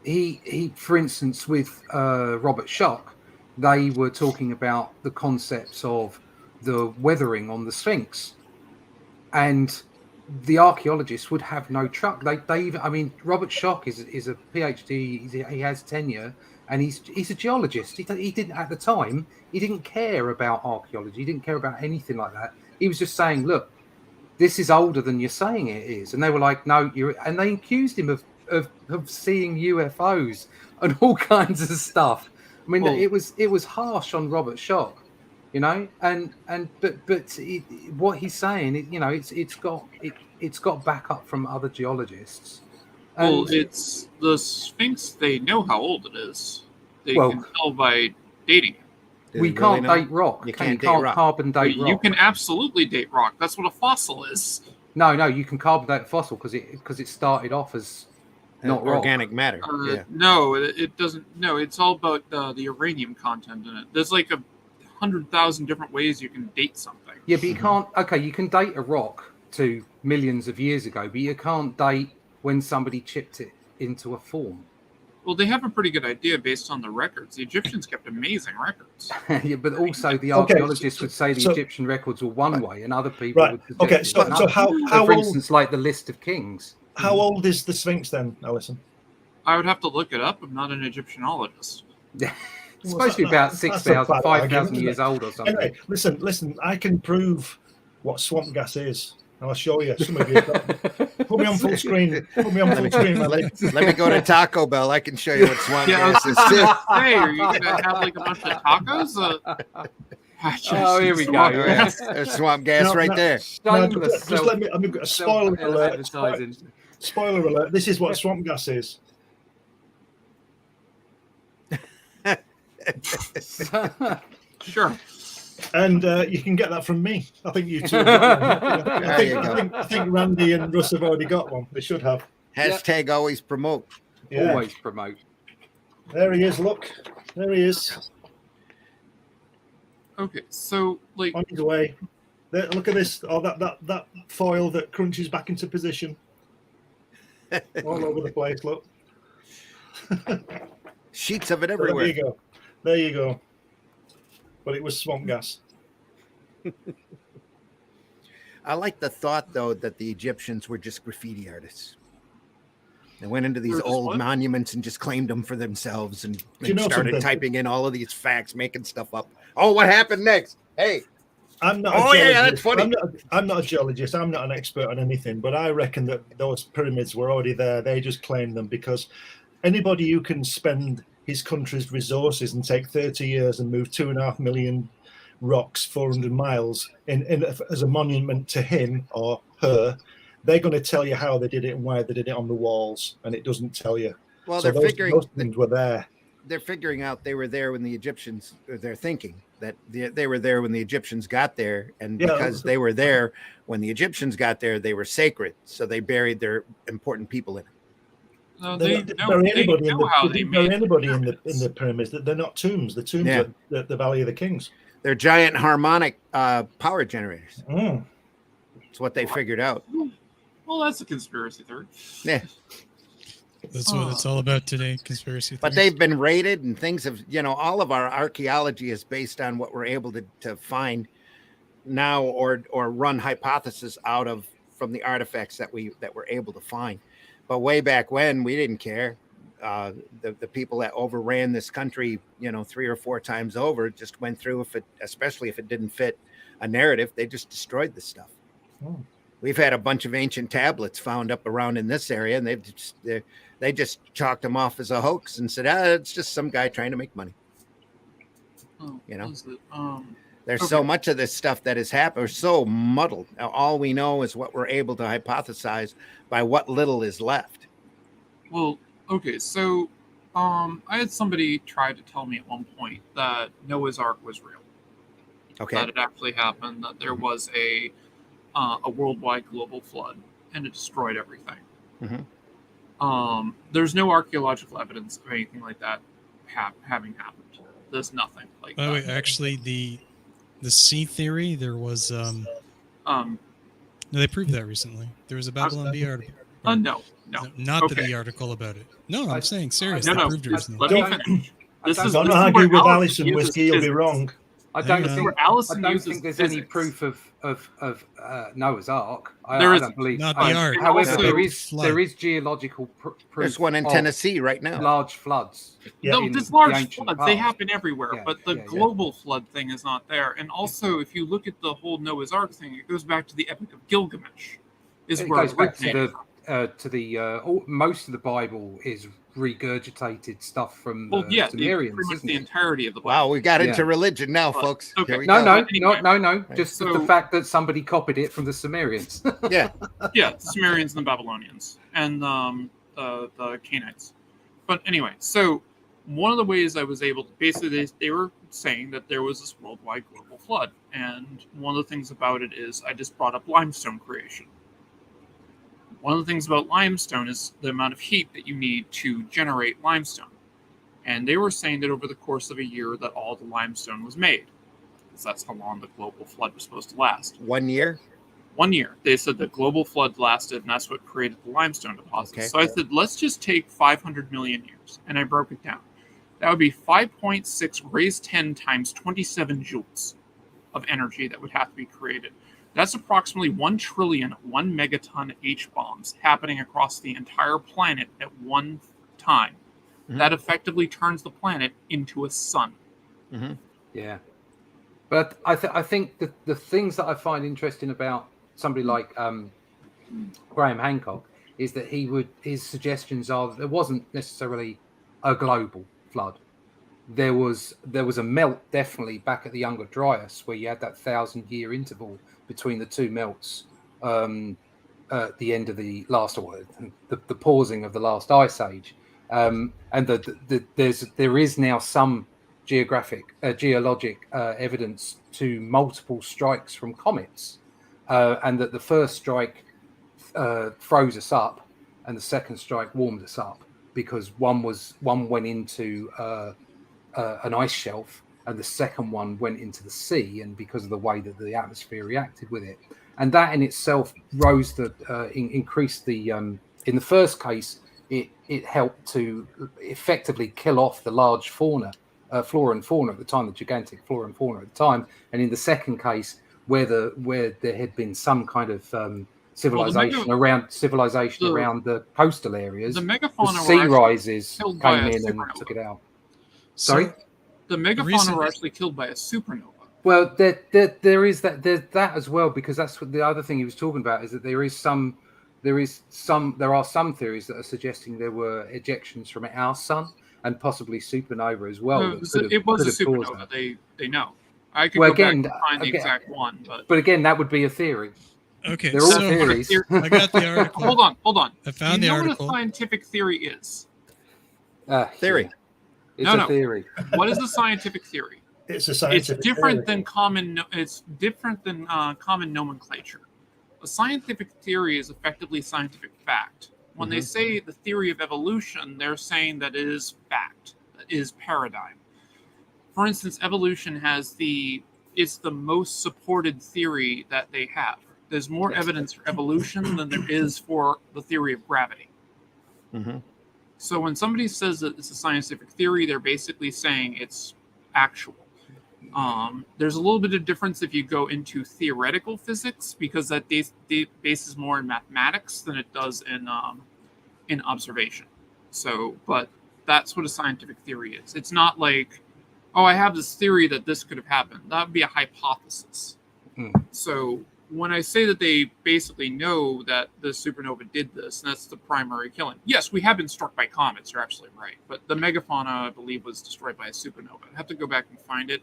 he for instance with Robert Schoch, they were talking about the concepts of the weathering on the Sphinx, and the archaeologists would have no truck. I mean, Robert Schoch is a PhD. He has tenure, and he's a geologist. He didn't at the time. He didn't care about archaeology. He didn't care about anything like that. He was just saying, "Look, this is older than you're saying it is." And they were like, "No, you're." And they accused him of seeing UFOs and all kinds of stuff. I mean, it was harsh on Robert Schoch. But what he's saying, it's got backup from other geologists. It's the Sphinx. They know how old it is. They can tell by dating it. We can't date rock. You can't carbon date rock. You can absolutely date rock. That's what a fossil is. No, you can carbon date a fossil because it started off as not organic rock. matter. No, it doesn't. No, it's all about the uranium content in it. There's like 100,000 different ways you can date something. Yeah, but you can't. Okay, you can date a rock to millions of years ago, but you can't date when somebody chipped it into a form. Well, they have a pretty good idea based on the records. The Egyptians kept amazing records. Yeah, but also the archaeologists would say the Egyptian records were one way, and other people would suggest so how for instance, like the list of kings. How old is the Sphinx then, Alison? I would have to look it up. I'm not an Egyptologist. It's supposed to be about 6,000, 5,000 years old or something. Anyway, listen. I can prove what swamp gas is. And I'll show you. Some of you put me on full screen. Let me go to Taco Bell. I can show you what swamp gas is too. Hey, are you gonna have like a bunch of tacos? Here we go. There's swamp gas right there. Just let me. I'm a spoiler alert. Spoiler alert. This is what swamp gas is. Sure. And you can get that from me. I think you two. I think Randy and Russ have already got one. They should have. Hashtag always promote. Yeah. Always promote. There he is. Look, there he is. Okay, so like on his way. There, look at this. Oh, that foil that crunches back into position. All over the place. Look. Sheets of it everywhere. There you go. But it was swamp gas. I like the thought, though, that the Egyptians were just graffiti artists. They went into these old monuments and just claimed them for themselves and started typing in all of these facts, making stuff up. Oh, what happened next? Hey. I'm not a geologist. That's funny. I'm not a geologist. I'm not an expert on anything, but I reckon that those pyramids were already there. They just claimed them because anybody who can spend his country's resources and take 30 years and move 2.5 million rocks 400 miles in as a monument to him or her, they're going to tell you how they did it and why they did it on the walls, and it doesn't tell you. Well, so those things were there. They're figuring out they were there when the Egyptians. They're thinking that they were there when the Egyptians got there, and because they were there when the Egyptians got there, they were sacred, so they buried their important people in it. No, they know how they made anybody in the pyramids. They're not tombs. The tombs are the Valley of the Kings. They're giant harmonic power generators. That's what they figured out. Well, that's a conspiracy theory. Yeah. That's what it's all about today, conspiracy theories. But they've been raided and things have, all of our archaeology is based on what we're able to find now or run hypotheses out of from the artifacts that we're able to find. But way back when, we didn't care. The people that overran this country, 3 or 4 times over, just went through, especially if it didn't fit a narrative, they just destroyed this stuff. We've had a bunch of ancient tablets found up around in this area, and they just chalked them off as a hoax and said, it's just some guy trying to make money. There's so much of this stuff that has happened, so muddled. Now, all we know is what we're able to hypothesize by what little is left. Well, okay, so I had somebody try to tell me at one point that Noah's Ark was real. Okay. That it actually happened. That there was a worldwide global flood and it destroyed everything. Mm-hmm. There's no archaeological evidence of anything like that having happened. There's nothing like that. Wait, actually, the sea theory, there was no, they proved that recently. There was a Babylon Bee article. No, not the Bee article about it. No, I'm saying serious. They proved it recently. Let me finish. Don't argue with Alison. Whiskey, you'll be wrong. I don't think there's any proof of Noah's Ark. I don't believe. Not the Ark. However, there is geological proof. There's one in Tennessee right now. Large floods. No, there's large floods. They happen everywhere, but the global flood thing is not there. And also, if you look at the whole Noah's Ark thing, it goes back to the Epic of Gilgamesh. It goes back to most of the Bible is regurgitated stuff from the Sumerians, pretty much the entirety of the Bible. Wow, we got into religion now, folks. Okay. No. Just the fact that somebody copied it from the Sumerians. The Sumerians and the Babylonians and the Canaanites. But anyway, so one of the ways I was able to basically they were saying that there was this worldwide global flood, and one of the things about it is I just brought up limestone creation. One of the things about limestone is the amount of heat that you need to generate limestone. And they were saying that over the course of a year that all the limestone was made. Because that's how long the global flood was supposed to last. 1 year? 1 year. They said the global flood lasted, and that's what created the limestone deposits. Okay. So I said, let's just take 500 million years. And I broke it down. That would be 5.6 raised 10 times 27 joules of energy that would have to be created. That's approximately 1 trillion 1 megaton H-bombs happening across the entire planet at one time. Mm-hmm. That effectively turns the planet into a sun. Mm-hmm. Yeah. But I think the things that I find interesting about somebody like Graham Hancock is that his suggestions are that there wasn't necessarily a global flood. There was a melt definitely back at the Younger Dryas where you had that 1,000-year interval between the two melts at the end of the last, the pausing of the last ice age, and there is now some geologic evidence to multiple strikes from comets, and that the first strike froze us up, and the second strike warmed us up because one went into an ice shelf, and the second one went into the sea, and because of the way that the atmosphere reacted with it, and that in itself increased the. In the first case, it helped to effectively kill off the large flora and fauna at the time, the gigantic flora and fauna at the time, and in the second case, where there had been some kind of civilization around the coastal areas, the sea rises came in and took it out. Sorry. The megafauna were actually killed by a supernova. Well, there is that as well, because that's what the other thing he was talking about is that there are some theories that are suggesting there were ejections from our sun and possibly supernova as well. No, it was a supernova. They know. I could go back and find the exact one, but again, that would be a theory. Okay, they're all theories. I got the article. Hold on. I found the article. What a scientific theory is? Theory. It's a theory. What is a scientific theory? It's a scientific. It's different than common. It's different than common nomenclature. A scientific theory is effectively scientific fact. When they say the theory of evolution, they're saying that it is fact, that is paradigm. For instance, evolution it's the most supported theory that they have. There's more evidence for evolution than there is for the theory of gravity. Mm-hmm. So when somebody says that it's a scientific theory, they're basically saying it's actual. There's a little bit of difference if you go into theoretical physics, because that bases more in mathematics than it does in observation. So, but that's what a scientific theory is. It's not like, oh, I have this theory that this could have happened. That would be a hypothesis. So when I say that they basically know that the supernova did this, and that's the primary killing. Yes, we have been struck by comets. You're absolutely right. But the megafauna, I believe, was destroyed by a supernova. I have to go back and find it.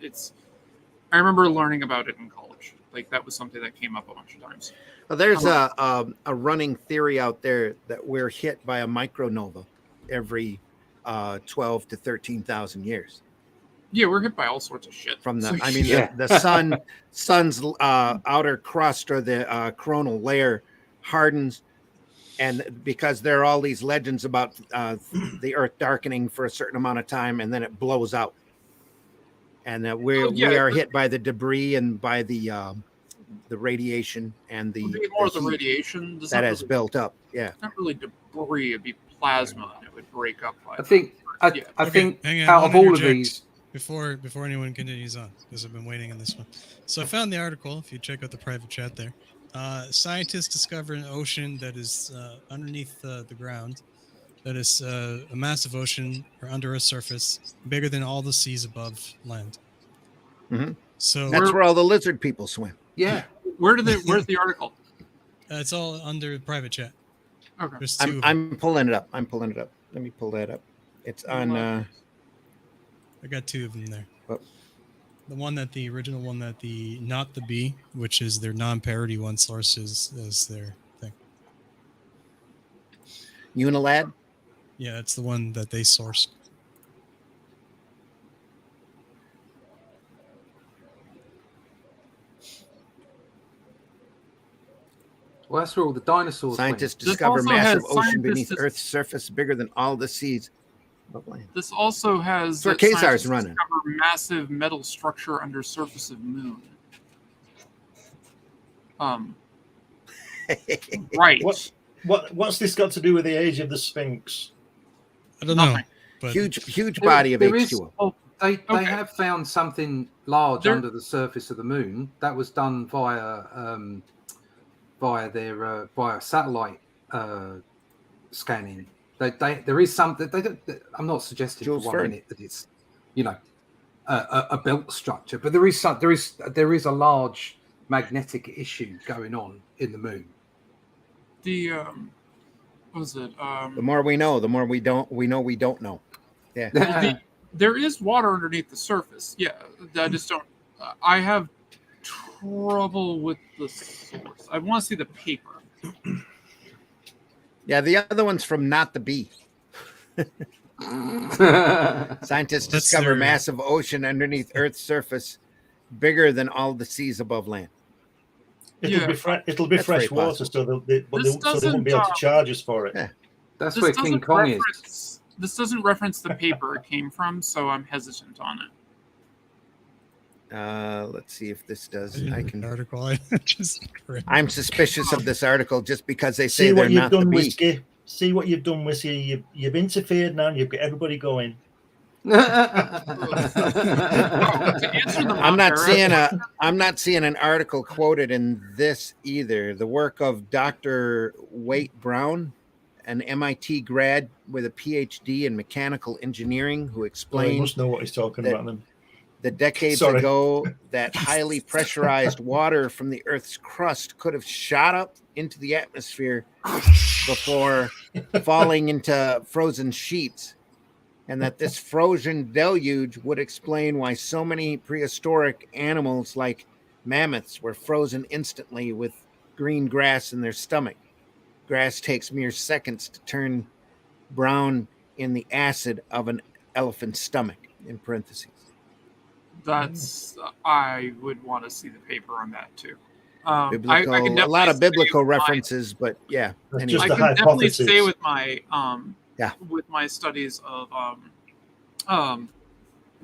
I remember learning about it in college. Like, that was something that came up a bunch of times. Well, there's a running theory out there that we're hit by a micronova every 12 to 13,000 years. Yeah, we're hit by all sorts of shit. From the, So, I mean, the sun's outer crust or the coronal layer hardens, and because there are all these legends about the Earth darkening for a certain amount of time, and then it blows out, and we are hit by the debris and by the radiation and the radiation that has built up. Yeah, not really debris; it'd be plasma, and it would break up. I think out of all of these. Before anyone continues on, because I've been waiting on this one. So I found the article. If you check out the private chat there, scientists discover an ocean that is underneath the ground, that is a massive ocean or under a surface bigger than all the seas above land. Mm-hmm. So that's where all the lizard people swim. Yeah. Where's the article? It's all under private chat. Okay. There's two. I'm pulling it up. Let me pull that up. It's on. I got two of them there. Oh. The original one that the Not the Bee, which is their non-parody one, sources as their thing. Unilad? Yeah, it's the one that they sourced. Well, that's where all the dinosaurs Scientists discover massive ocean beneath Earth's surface bigger than all the seas. This also has where Quasar's running. Massive metal structure under surface of moon. Right. What's this got to do with the age of the Sphinx? I don't know. But huge body of H2O. Oh, they have found something large under the surface of the moon. That was done via satellite scanning. There is something. I'm not suggesting for 1 minute that it's, a built structure, but there is a large magnetic issue going on in the moon. The what was it? The more we know, the more we don't know. Yeah. Well, there is water underneath the surface. Yeah, I just don't. I have trouble with the source. I want to see the paper. Yeah, the other one's from Not the Bee. Scientists discover massive ocean underneath Earth's surface, bigger than all the seas above land. It'll be fresh water, so they won't be able to charge us for it. Yeah. That's where King Kong is. This doesn't reference the paper it came from, so I'm hesitant on it. Let's see if this does. Article. I'm suspicious of this article just because they say they're not the bee. See what you've done, Whiskey. You've interfered now. And you've got everybody going. I'm not seeing an article quoted in this either. The work of Dr. Waite Brown, an MIT grad with a PhD in mechanical engineering, who explained he must know what he's talking about then. The decades ago that highly pressurized water from the Earth's crust could have shot up into the atmosphere before falling into frozen sheets, and that this frozen deluge would explain why so many prehistoric animals like mammoths were frozen instantly with green grass in their stomach. Grass takes mere seconds to turn brown in the acid of an elephant's stomach, in parentheses. I would want to see the paper on that too. A lot of biblical references, but yeah. Anyway. I can definitely say with my with my studies of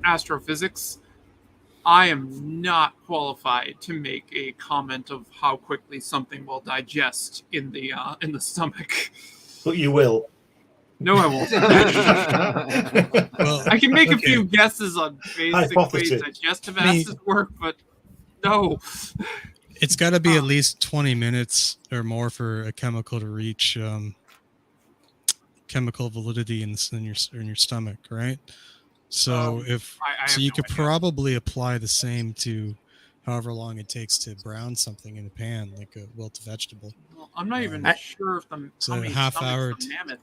astrophysics, I am not qualified to make a comment of how quickly something will digest in the stomach. But you will. No, I won't. Well, I can make a few guesses on basic ways digestive acids work, but no. It's got to be at least 20 minutes or more for a chemical to reach chemical validity in your stomach, right? So you could probably apply the same to however long it takes to brown something in a pan, like a wilted vegetable. Well, I'm not even sure if so a half hour.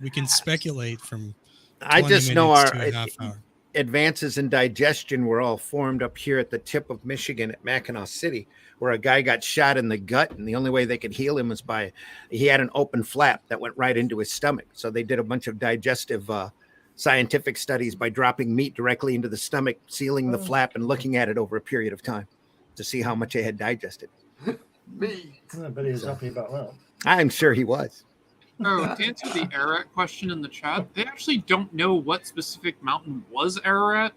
We can speculate from. I just know our half hour. Advances in digestion were all formed up here at the tip of Michigan at Mackinac City, where a guy got shot in the gut, and the only way they could heal him was he had an open flap that went right into his stomach. So they did a bunch of digestive scientific studies by dropping meat directly into the stomach, sealing the flap, and looking at it over a period of time to see how much they had digested. Meat. I bet he was happy about that. I'm sure he was. Oh, to answer the Ararat question in the chat, they actually don't know what specific mountain was Ararat.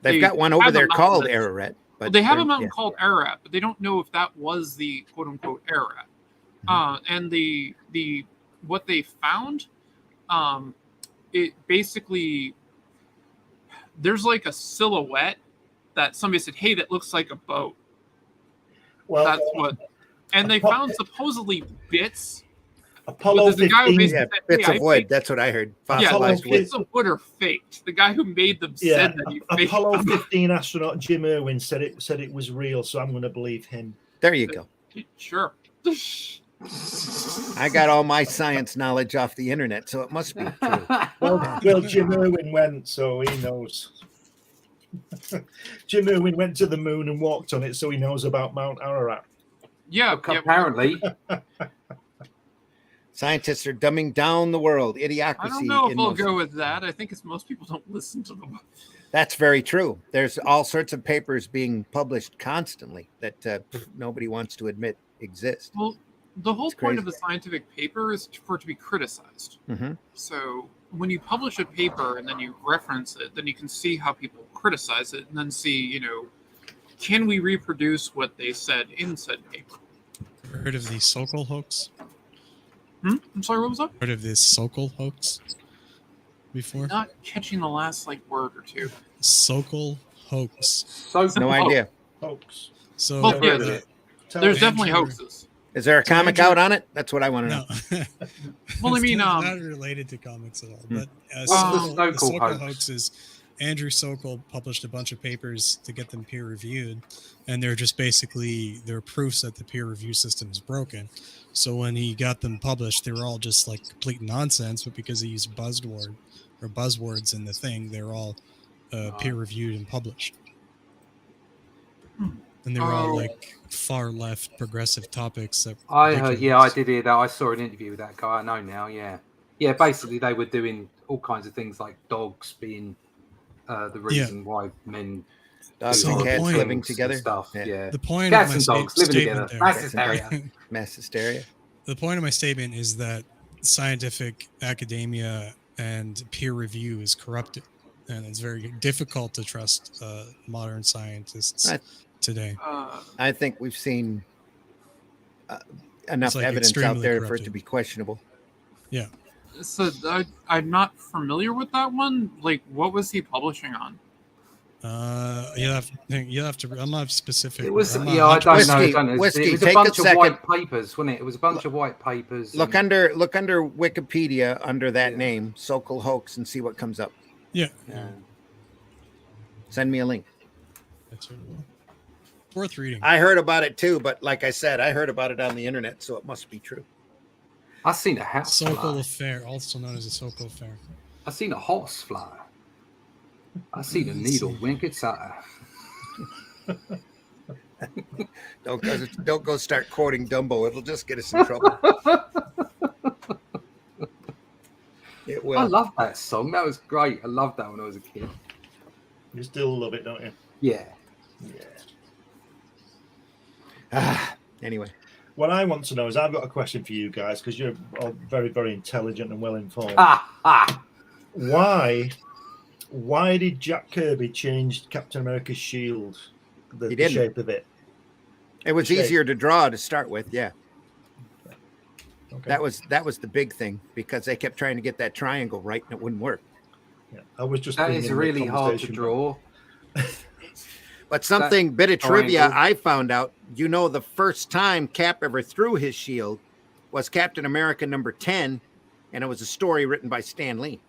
They've got one over there called Ararat. But they have a mountain called Ararat, but they don't know if that was the quote unquote Ararat. And the what they found, it basically there's like a silhouette that somebody said, "Hey, that looks like a boat." Well, that's what. And they found supposedly bits. Apollo 15, bits of wood. That's what I heard. Fossilized bits of wood are faked. The guy who made them said that he faked Apollo them. 15 astronaut Jim Irwin said it was real, so I'm going to believe him. There you go. Sure. I got all my science knowledge off the internet, so it must be true. Well, Jim Irwin went, so he knows. Jim Irwin went to the moon and walked on it, so he knows about Mount Ararat. Yeah, apparently. Scientists are dumbing down the world. Idiocracy. I don't know if we'll go with that. I think it's most people don't listen to them. That's very true. There's all sorts of papers being published constantly that nobody wants to admit exist. Well, the whole point of a scientific paper is for it to be criticized. Mm-hmm. So when you publish a paper and then you reference it, then you can see how people criticize it and then see, can we reproduce what they said in said paper? Heard of the Sokol hoax? I'm sorry, what was that? Heard of this Sokol hoax before? Not catching the last word or two. Sokol hoax. No idea. Hoax. So there's definitely hoaxes. Is there a comic out on it? That's what I want to know. Well, I mean, not related to comics at all. But the Sokol hoax is Andrew Sokol published a bunch of papers to get them peer reviewed, and they're just basically they're proofs that the peer review system is broken. So when he got them published, they were all just like complete nonsense, but because he used buzzwords in the thing, they're all peer reviewed and published. And they were all like far left progressive topics. That I heard, I did hear that. I saw an interview with that guy. I know now. Yeah. Basically, they were doing all kinds of things like dogs being the reason why men. Dogs and cats living together. Stuff. Yeah. The point cats of my and dogs living together. Mass hysteria. The point of my statement is that scientific academia and peer review is corrupted, and it's very difficult to trust modern scientists today. I think we've seen enough evidence out there for it to be questionable. Yeah. So I'm not familiar with that one. Like, what was he publishing on? You have to. I'm not specific. It was. I don't know. Whiskey, it was a bunch of white papers, wasn't it? It was a bunch of white papers. Look under Wikipedia under that name, Sokol hoax, and see what comes up. Yeah. Send me a link. That's worth reading. I heard about it too, but like I said, I heard about it on the internet, so it must be true. I seen a house Sokol affair, also known as a Sokol affair. I seen a horse fly. I seen a needle wink at Saturn. Don't go start quoting Dumbo. It'll just get us in trouble. It will. I love that song. That was great. I loved that when I was a kid. You still love it, don't you? Yeah. Anyway. What I want to know is I've got a question for you guys because you're all very, very intelligent and well informed. Why did Jack Kirby change Captain America's shield? The shape of it. It was easier to draw to start with, yeah. Okay. That was the big thing because they kept trying to get that triangle right and it wouldn't work. Yeah, I was just. That is really hard to draw. But bit of trivia I found out. The first time Cap ever threw his shield was Captain America number 10, and it was a story written by Stan Lee.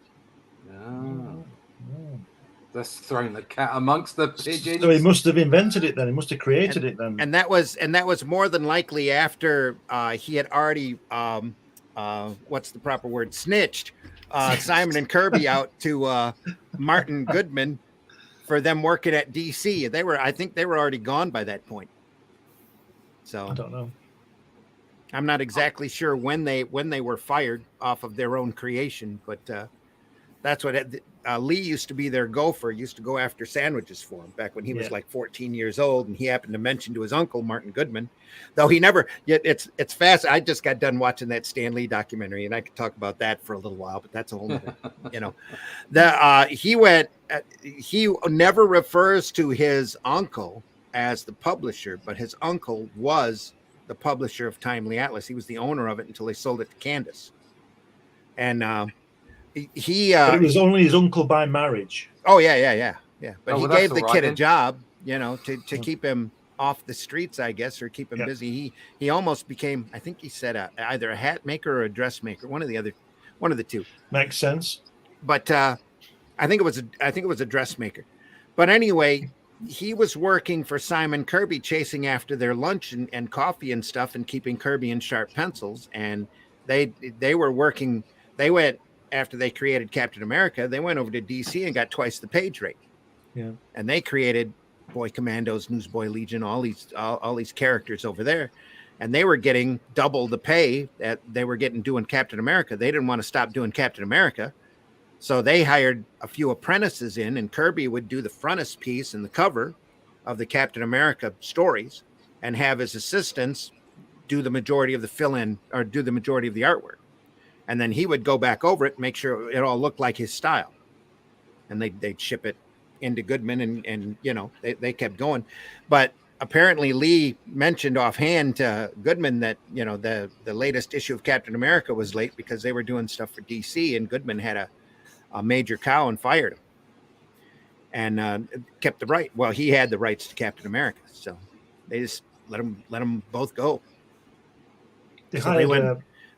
Oh. That's throwing the cat amongst the pigeons. So he must have invented it then. He must have created it then. And that was more than likely after he had already what's the proper word? Snitched Simon and Kirby out to Martin Goodman for them working at DC. I think they were already gone by that point. So I don't know. I'm not exactly sure when they were fired off of their own creation, but That's what Lee used to be their gopher, used to go after sandwiches for him back when he was like 14 years old. And he happened to mention to his uncle, Martin Goodman, though he never yet. It's fast. I just got done watching that Stan Lee documentary, and I could talk about that for a little while, but that's a whole nother, he never refers to his uncle as the publisher, but his uncle was the publisher of Timely Atlas. He was the owner of it until they sold it to Candace. And but it was only his uncle by marriage. Oh yeah. But he gave the kid a job, to keep him off the streets, I guess, or keep him busy. He almost became, I think he said, either a hat maker or a dressmaker, one of the two. Makes sense. But I think it was a dressmaker. But anyway, he was working for Simon Kirby, chasing after their lunch and coffee and stuff, and keeping Kirby in sharp pencils. And they were working. They went after they created Captain America. They went over to DC and got twice the page rate. Yeah, and they created Boy Commandos, Newsboy Legion, all these characters over there, and they were getting double the pay that they were getting doing Captain America. They didn't want to stop doing Captain America, so they hired a few apprentices in, and Kirby would do the frontispiece and the cover of the Captain America stories, and have his assistants do the majority of the fill-in or do the majority of the artwork. And then he would go back over it and make sure it all looked like his style. And they'd ship it into Goodman, and they kept going. But apparently Lee mentioned offhand to Goodman that, the latest issue of Captain America was late because they were doing stuff for DC, and Goodman had a major cow and fired him. And kept the right. Well, he had the rights to Captain America, so they just let them both go.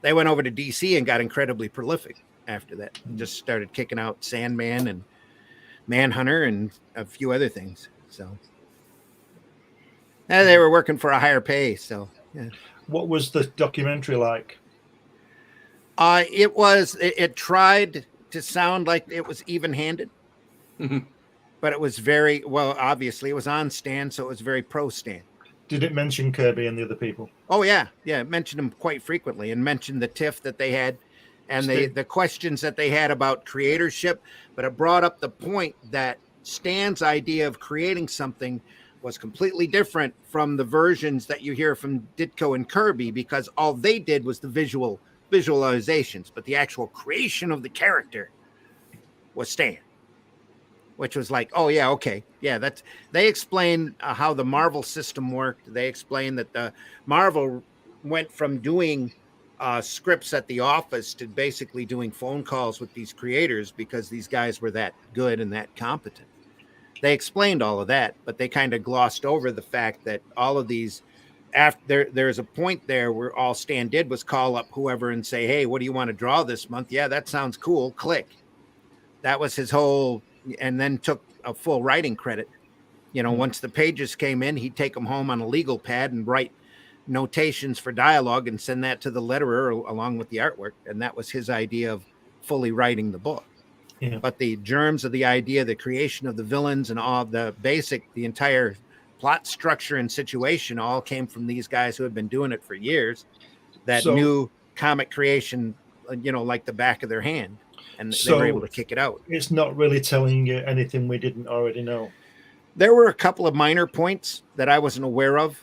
They went over to DC and got incredibly prolific after that. Just started kicking out Sandman and Manhunter and a few other things. So and they were working for a higher pay. So yeah. What was the documentary like? It tried to sound like it was even-handed, but it was very well. Obviously, it was on Stan, so it was very pro Stan. Did it mention Kirby and the other people? Oh yeah. It mentioned them quite frequently, and mentioned the tiff that they had, and the questions that they had about creatorship. But it brought up the point that Stan's idea of creating something was completely different from the versions that you hear from Ditko and Kirby, because all they did was the visualizations, but the actual creation of the character was Stan. Which was like, oh yeah, okay, yeah. They explained how the Marvel system worked. They explained that the Marvel went from doing scripts at the office to basically doing phone calls with these creators because these guys were that good and that competent. They explained all of that, but they kind of glossed over the fact that all of these, there's a point there where all Stan did was call up whoever and say, hey, what do you want to draw this month? Yeah, that sounds cool. Click. That was his whole. And then took a full writing credit. Once the pages came in, he'd take them home on a legal pad and write notations for dialogue and send that to the letterer along with the artwork. And that was his idea of fully writing the book. Yeah. But the germs of the idea, the creation of the villains and all the entire plot structure and situation all came from these guys who had been doing it for years that knew comic creation, like the back of their hand. And they were able to kick it out. It's not really telling you anything we didn't already know. There were a couple of minor points that I wasn't aware of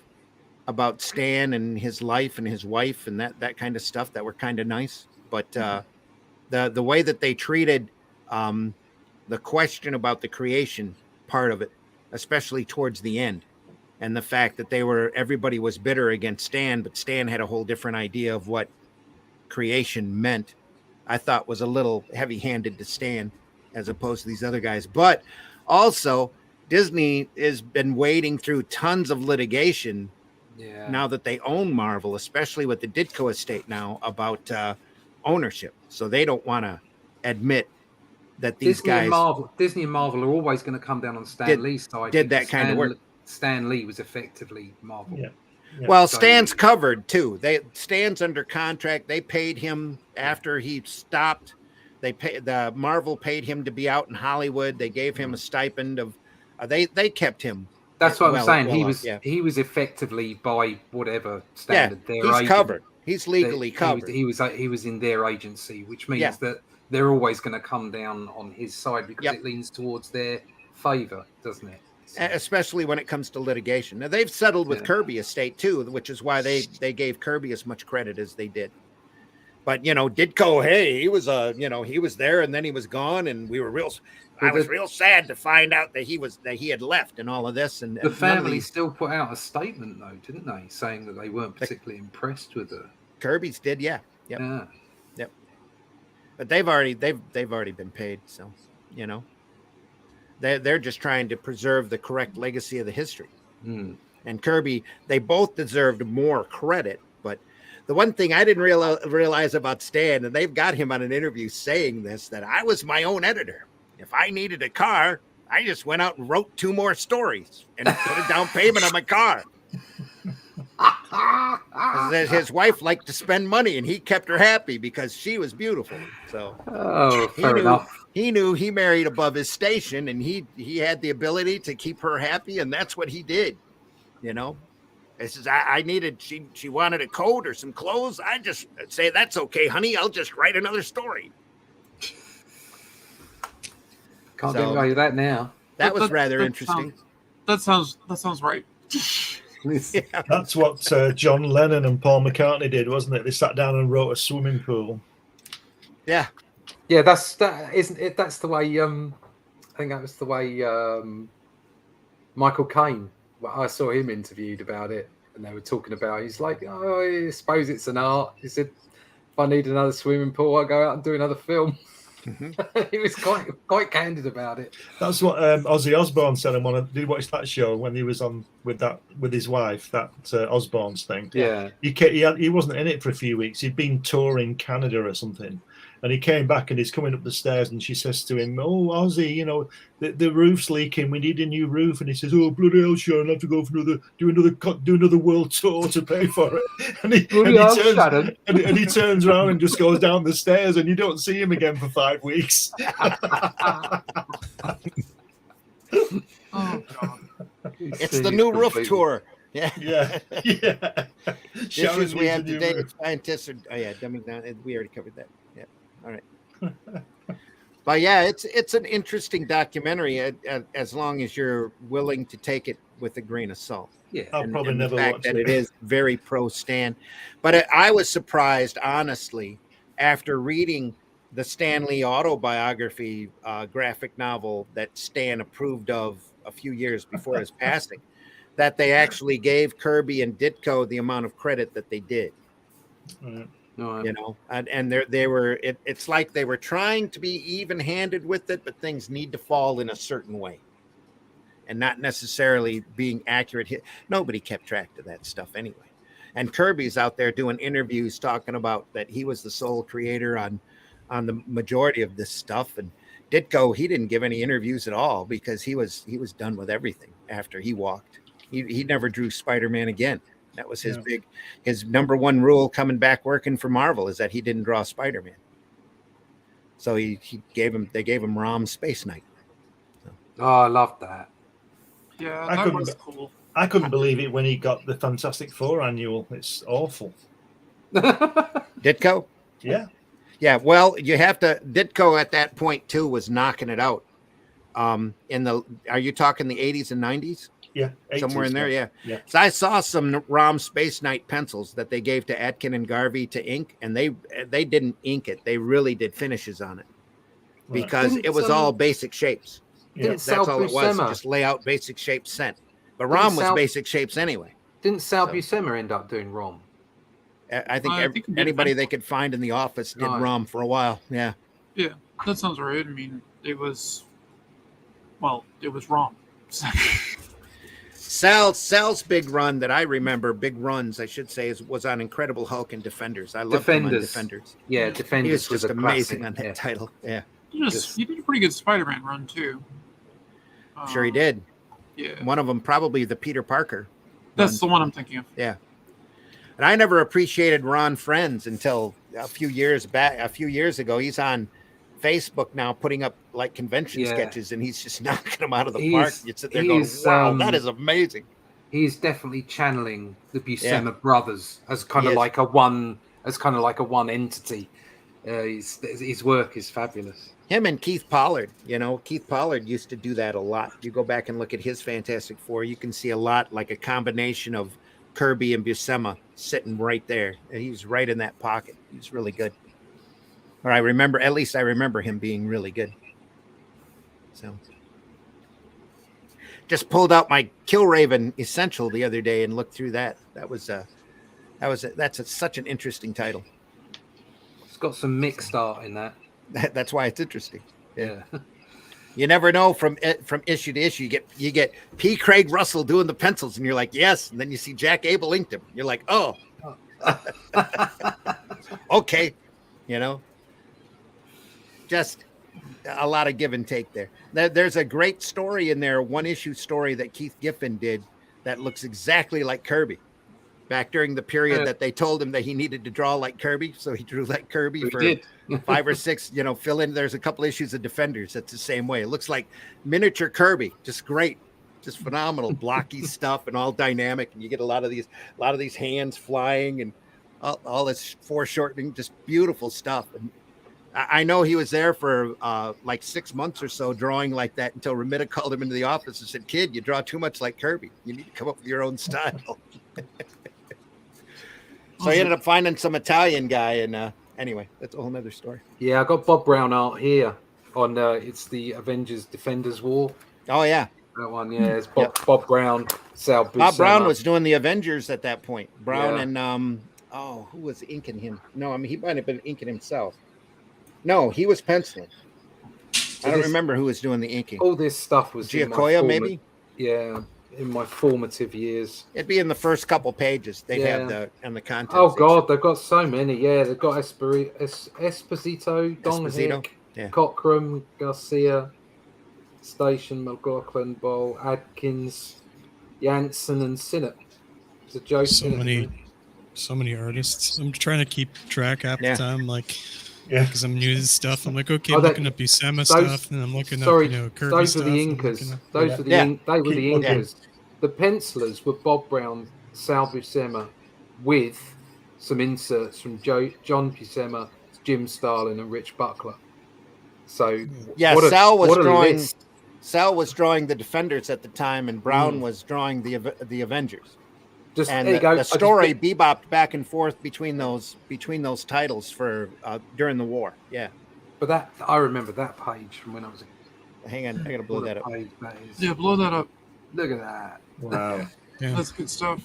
about Stan and his life and his wife and that kind of stuff that were kind of nice. But the way that they treated the question about the creation part of it, especially towards the end, and the fact that everybody was bitter against Stan, but Stan had a whole different idea of what creation meant, I thought was a little heavy-handed to Stan as opposed to these other guys. But also, Disney has been wading through tons of litigation now that they own Marvel, especially with the Ditko estate now, about ownership. So they don't want to admit that these Disney and Marvel are always going to come down on Stan Lee's side. Did that kind of work. Stan Lee was effectively Marvel. Yeah. Yeah. Well, Stan's covered too. Stan's under contract. They paid him after he stopped. The Marvel paid him to be out in Hollywood. They gave him a stipend of. They kept him. That's what I'm saying. He was effectively by whatever standard. He's covered. He's legally covered. He was in their agency, which means that they're always going to come down on his side because it leans towards their favor, doesn't it? So. Especially when it comes to litigation. Now they've settled with Kirby Estate too, which is why they gave Kirby as much credit as they did. But Ditko, hey, he was he was there and then he was gone, and I was real sad to find out that he had left and all of this. And the family still put out a statement though, didn't they, saying that they weren't particularly impressed with the Kirby's did, Yep. But they've already been paid, so they're just trying to preserve the correct legacy of the history. And Kirby, they both deserved more credit. But the one thing I didn't realize about Stan, and they've got him on an interview saying this, that I was my own editor. If I needed a car, I just went out and wrote 2 more stories and put a down payment on my car. His wife liked to spend money, and he kept her happy because she was beautiful. So fair enough. He knew he married above his station, and he had the ability to keep her happy, and that's what he did. This is I needed. She wanted a coat or some clothes. I just say, that's okay, honey. I'll just write another story. Can't get away with that now. That was rather interesting. That sounds right. Yeah. That's what John Lennon and Paul McCartney did, wasn't it? They sat down and wrote a swimming pool. Yeah. Yeah, isn't it? That's the way. I think that was the way Michael Caine. Well, I saw him interviewed about it, and they were talking about. He's like, "Oh, I suppose it's an art." He said, "If I need another swimming pool, I go out and do another film." He was quite candid about it. That's what Ozzy Osbourne said. Did you watch that show when he was on with his wife? That Osbourne's thing. Yeah, he wasn't in it for a few weeks. He'd been touring Canada or something, and he came back and he's coming up the stairs, and she says to him, "Oh, Ozzy, the roof's leaking. We need a new roof." And he says, "Oh, bloody hell, Sharon, I have to go for do another world tour to pay for it." And he turns around and just goes down the stairs, and you don't see him again for 5 weeks. Oh God! It's the new roof tour. Yeah. Issues we have today. Scientists are dumbing down. We already covered that. Yeah. All right. But yeah, it's an interesting documentary as long as you're willing to take it with a grain of salt. Yeah, I'll probably never watch it. It is very pro Stan. But I was surprised, honestly, after reading the Stan Lee autobiography graphic novel that Stan approved of a few years before his passing, that they actually gave Kirby and Ditko the amount of credit that they did. And they were. It's like they were trying to be even-handed with it, but things need to fall in a certain way, and not necessarily being accurate. Nobody kept track of that stuff anyway. And Kirby's out there doing interviews talking about that he was the sole creator on the majority of this stuff. And Ditko, he didn't give any interviews at all because he was done with everything after he walked. He never drew Spider-Man again. That was his number one rule coming back working for Marvel, is that he didn't draw Spider-Man. So they gave him Rom's Space Knight. So. Oh, I loved that. Yeah, that was cool. I couldn't believe it when he got the Fantastic Four annual. It's awful. Ditko? Yeah. Yeah, well, you have to. Ditko at that point too was knocking it out. Are you talking the 80s and 90s? Yeah, 80s, somewhere in there. Yeah. So I saw some Rom Space Knight pencils that they gave to Atkin and Garvey to ink, and they didn't ink it. They really did finishes on it because it was all basic shapes. Yeah. That's all it was. Just lay out basic shapes sent. But Rom was basic shapes anyway. Didn't Sal Buscema end up doing Rom? I think anybody they could find in the office did Rom for a while. Yeah. Yeah, that sounds right. I mean, it was Rom. Sal's big run that I remember, big runs, I should say, was on Incredible Hulk and Defenders. I loved him on Defenders. Yeah, Defenders he was just amazing classic. on that title. Yeah. He did a pretty good Spider-Man run, too. Sure he did. Yeah. One of them, probably the Peter Parker. That's the one I'm thinking of. Yeah. And I never appreciated Ron Friends until a few years ago. He's on Facebook now putting up like convention sketches, and he's just knocking them out of the park. You sit there going, wow, that is amazing. He's definitely channeling the Buscema brothers as kind of like a one entity. His work is fabulous. Him and Keith Pollard, Keith Pollard used to do that a lot. You go back and look at his Fantastic Four, you can see a lot like a combination of Kirby and Buscema sitting right there. And he was right in that pocket. He was really good. Or I remember him being really good. So just pulled out my Killraven Essential the other day and looked through that. That's such an interesting title. It's got some mixed art in that. That's why it's interesting. Yeah. You never know from issue to issue. You get P. Craig Russell doing the pencils, and you're like, yes. And then you see Jack Abel inked him. You're like, oh, okay. Just a lot of give and take there. There's a great story in there, one issue story that Keith Giffen did that looks exactly like Kirby. Back during the period that they told him that he needed to draw like Kirby, so he drew like Kirby for 5 or 6, fill in. There's a couple issues of Defenders that's the same way. It looks like miniature Kirby, just great, just phenomenal, blocky stuff and all dynamic. And you get a lot of these hands flying and all this foreshortening, just beautiful stuff. And I know he was there for like 6 months or so drawing like that until Remita called him into the office and said, "Kid, you draw too much like Kirby. You need to come up with your own style." So he ended up finding some Italian guy, and anyway, that's a whole nother story. Yeah, I got Bob Brown art here on it's the Avengers Defenders War. Oh yeah, that one. Yeah, it's Bob Brown, Sal Buscema. Bob Brown was doing the Avengers at that point. Brown and who was inking him? No, I mean he might have been inking himself. No, he was penciling. I don't remember who was doing the inking. All this stuff was Giacoya, maybe. Yeah. In my formative years, it'd be in the first couple pages. They have the content. Oh God, they've got so many. Yeah, they've got Esposito, Don Hick, Cockrum, Garcia, Station, McLaughlin, Ball, Adkins, Jansen, and Sinnott. It's a joke. So many artists. I'm trying to keep track half the time, because I'm new to this stuff. I'm like, okay, I'm looking up Buscema stuff, and I'm looking up, Kirby those stuff. Are the Incas. Those were the Incas. The pencilers were Bob Brown, Sal Buscema, with some inserts from John Buscema, Jim Starlin, and Rich Buckler. So Sal was drawing the Defenders at the time, and Brown was drawing the Avengers. The story bebopped back and forth between those titles for during the war. Yeah, but I remember that page from when I was. Hang on, I gotta blow that up. Yeah, blow that up. Look at that! Wow, that's good stuff.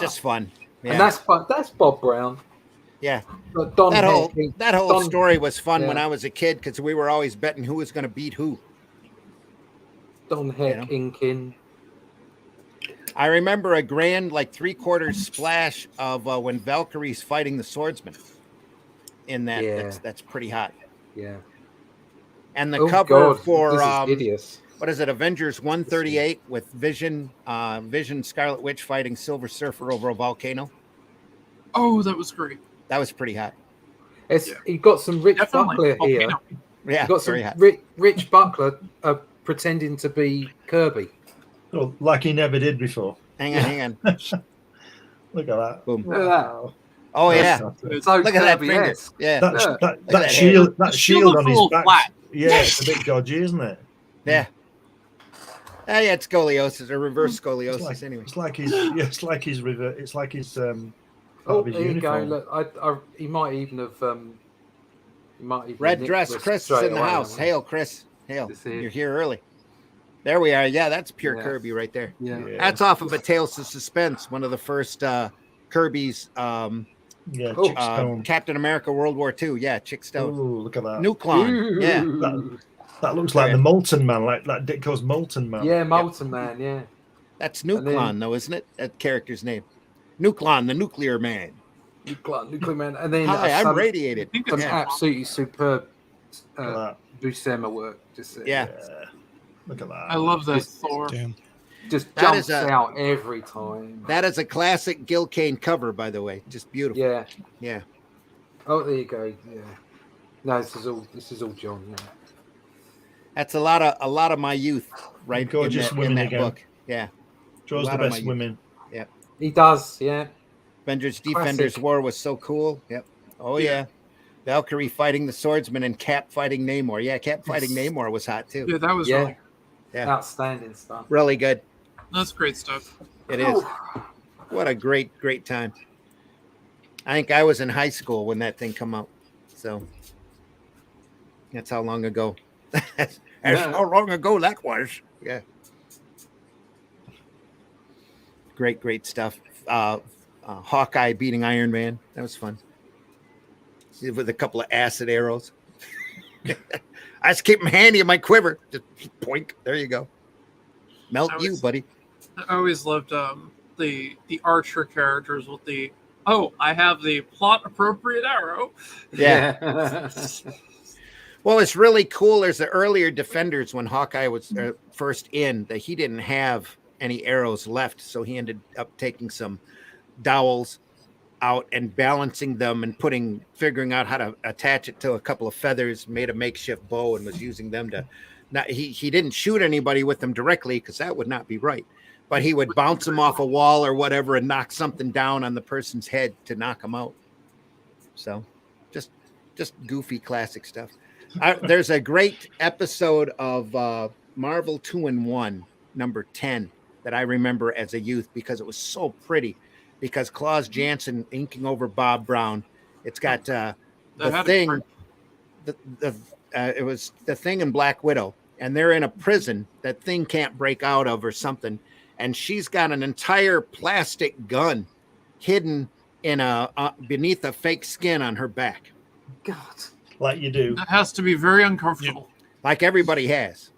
Just fun. Yeah. And that's Bob Brown. Yeah, that whole story was fun when I was a kid because we were always betting who was going to beat who. Don Heck inking. I remember a grand 3/4 splash of when Valkyrie's fighting the swordsman. In that, that's pretty hot. Yeah. And the cover God, for hideous. What is it? Avengers 138 with Vision, Scarlet Witch fighting Silver Surfer over a volcano. Oh, that was great. That was pretty hot. He got some Rich Buckler here. Yeah, he got some Rich Buckler pretending to be Kirby. Oh, like he never did before. Hang on. Look at that. Boom. Look at that. Oh yeah. So look at that finger. Yeah. That shield. That shield on his back. Flat. Yeah, it's a bit dodgy, isn't it? Yeah. Yeah, it's scoliosis or reverse scoliosis. Anyway, it's like his river. It's like his. There you go. Look, he might even have. Red dress, Chris is in the house. Hail, Chris. Hail. You're here early. There we are. Yeah, that's pure Kirby right there. Yeah. That's off of A Tales of Suspense, one of the first Kirby's. Chick Stone. Captain America World War II. Yeah, Chick Stone. Ooh, look at that. Nucleon. Yeah. That looks like the Molten Man, like Ditko's Molten Man. Yeah, Molten Man, yeah. That's Nucleon, though, isn't it? That character's name. Nucleon, the Nuclear Man. Nuclear Man. And then I'm radiated. Some absolutely superb Buscema work. Look at that. I love that Thor. Damn. Just jumps out every time. That is a classic Gil Kane cover, by the way. Just beautiful. Yeah. Yeah. Oh, there you go. Yeah. No, this is all John. Yeah. That's a lot of my youth, right? Gorgeous women in that again. Book. Yeah. Draws the best women. Yeah. He does. Yeah. Avengers Defenders War was so cool. Yep. Oh yeah. Valkyrie fighting the swordsman and Cap fighting Namor. Yeah, Cap fighting Namor was hot too. Yeah, that was really outstanding stuff. Really good. That's great stuff. It is. What a great time. I think I was in high school when that thing come out. So that's how long ago. That's how long ago that was. Yeah. Great stuff. Hawkeye beating Iron Man. That was fun. With a couple of acid arrows. I just keep them handy in my quiver. Just poink. There you go. Melt you, buddy. I always loved the Archer characters with the I have the plot appropriate arrow. Yeah. Well, it's really cool. There's the earlier Defenders when Hawkeye was first in that he didn't have any arrows left, so he ended up taking some dowels out and balancing them and figuring out how to attach it to a couple of feathers, made a makeshift bow and was using them to he didn't shoot anybody with them directly because that would not be right, but he would bounce them off a wall or whatever and knock something down on the person's head to knock them out. So just goofy classic stuff. There's a great episode of Marvel 2-in-1 number 10 that I remember as a youth because it was so pretty. Because Klaus Janson inking over Bob Brown, it's got the Thing. It was the Thing and Black Widow, and they're in a prison that Thing can't break out of or something, and she's got an entire plastic gun hidden in beneath a fake skin on her back. God, like you do. That has to be very uncomfortable. Like everybody has,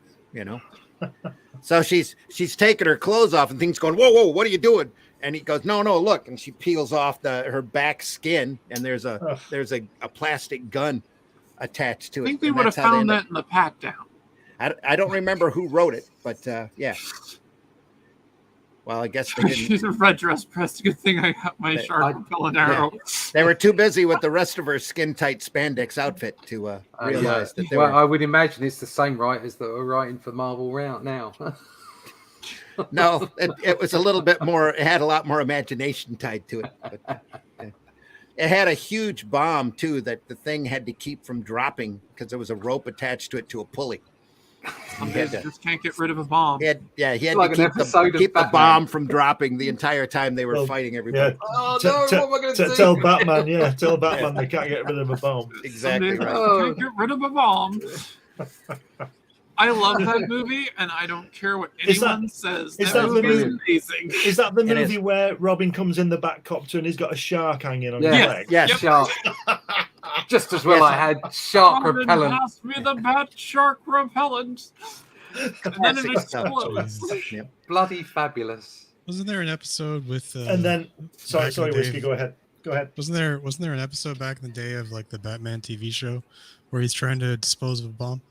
So she's taking her clothes off, and Thing's going, whoa, what are you doing? And he goes, no, look. And she peels off her back skin, and there's a plastic gun attached to it. I think they would have found that in the pat down. I don't remember who wrote it, but yeah. Well, I guess they didn't. She's a red dress pressed. Good thing I got my shark repellent arrow. They were too busy with the rest of her skin-tight spandex outfit to realize that they were. I would imagine it's the same writers that are writing for Marvel Route now. No, it was a little bit more. It had a lot more imagination tied to it. But, it had a huge bomb too that the Thing had to keep from dropping because there was a rope attached to it to a pulley. Some days you just can't get rid of a bomb. He had like to keep the bomb from dropping the entire time they were fighting everybody. Yeah. Oh no! What am I going to do? Tell Batman, tell Batman they can't get rid of a bomb. Exactly right. Can't get rid of a bomb. I love that movie, and I don't care what anyone says. That movie is amazing. Is that the movie where Robin comes in the back copter and he's got a shark hanging on his leg? Yes, shark. Just as well I had shark repellent. Pass me the bat shark repellent. And then it explodes. Bloody fabulous. Wasn't there an episode with... and then... Sorry, Whiskey, go ahead. Wasn't there an episode back in the day of like the Batman TV show where he's trying to dispose of a bomb?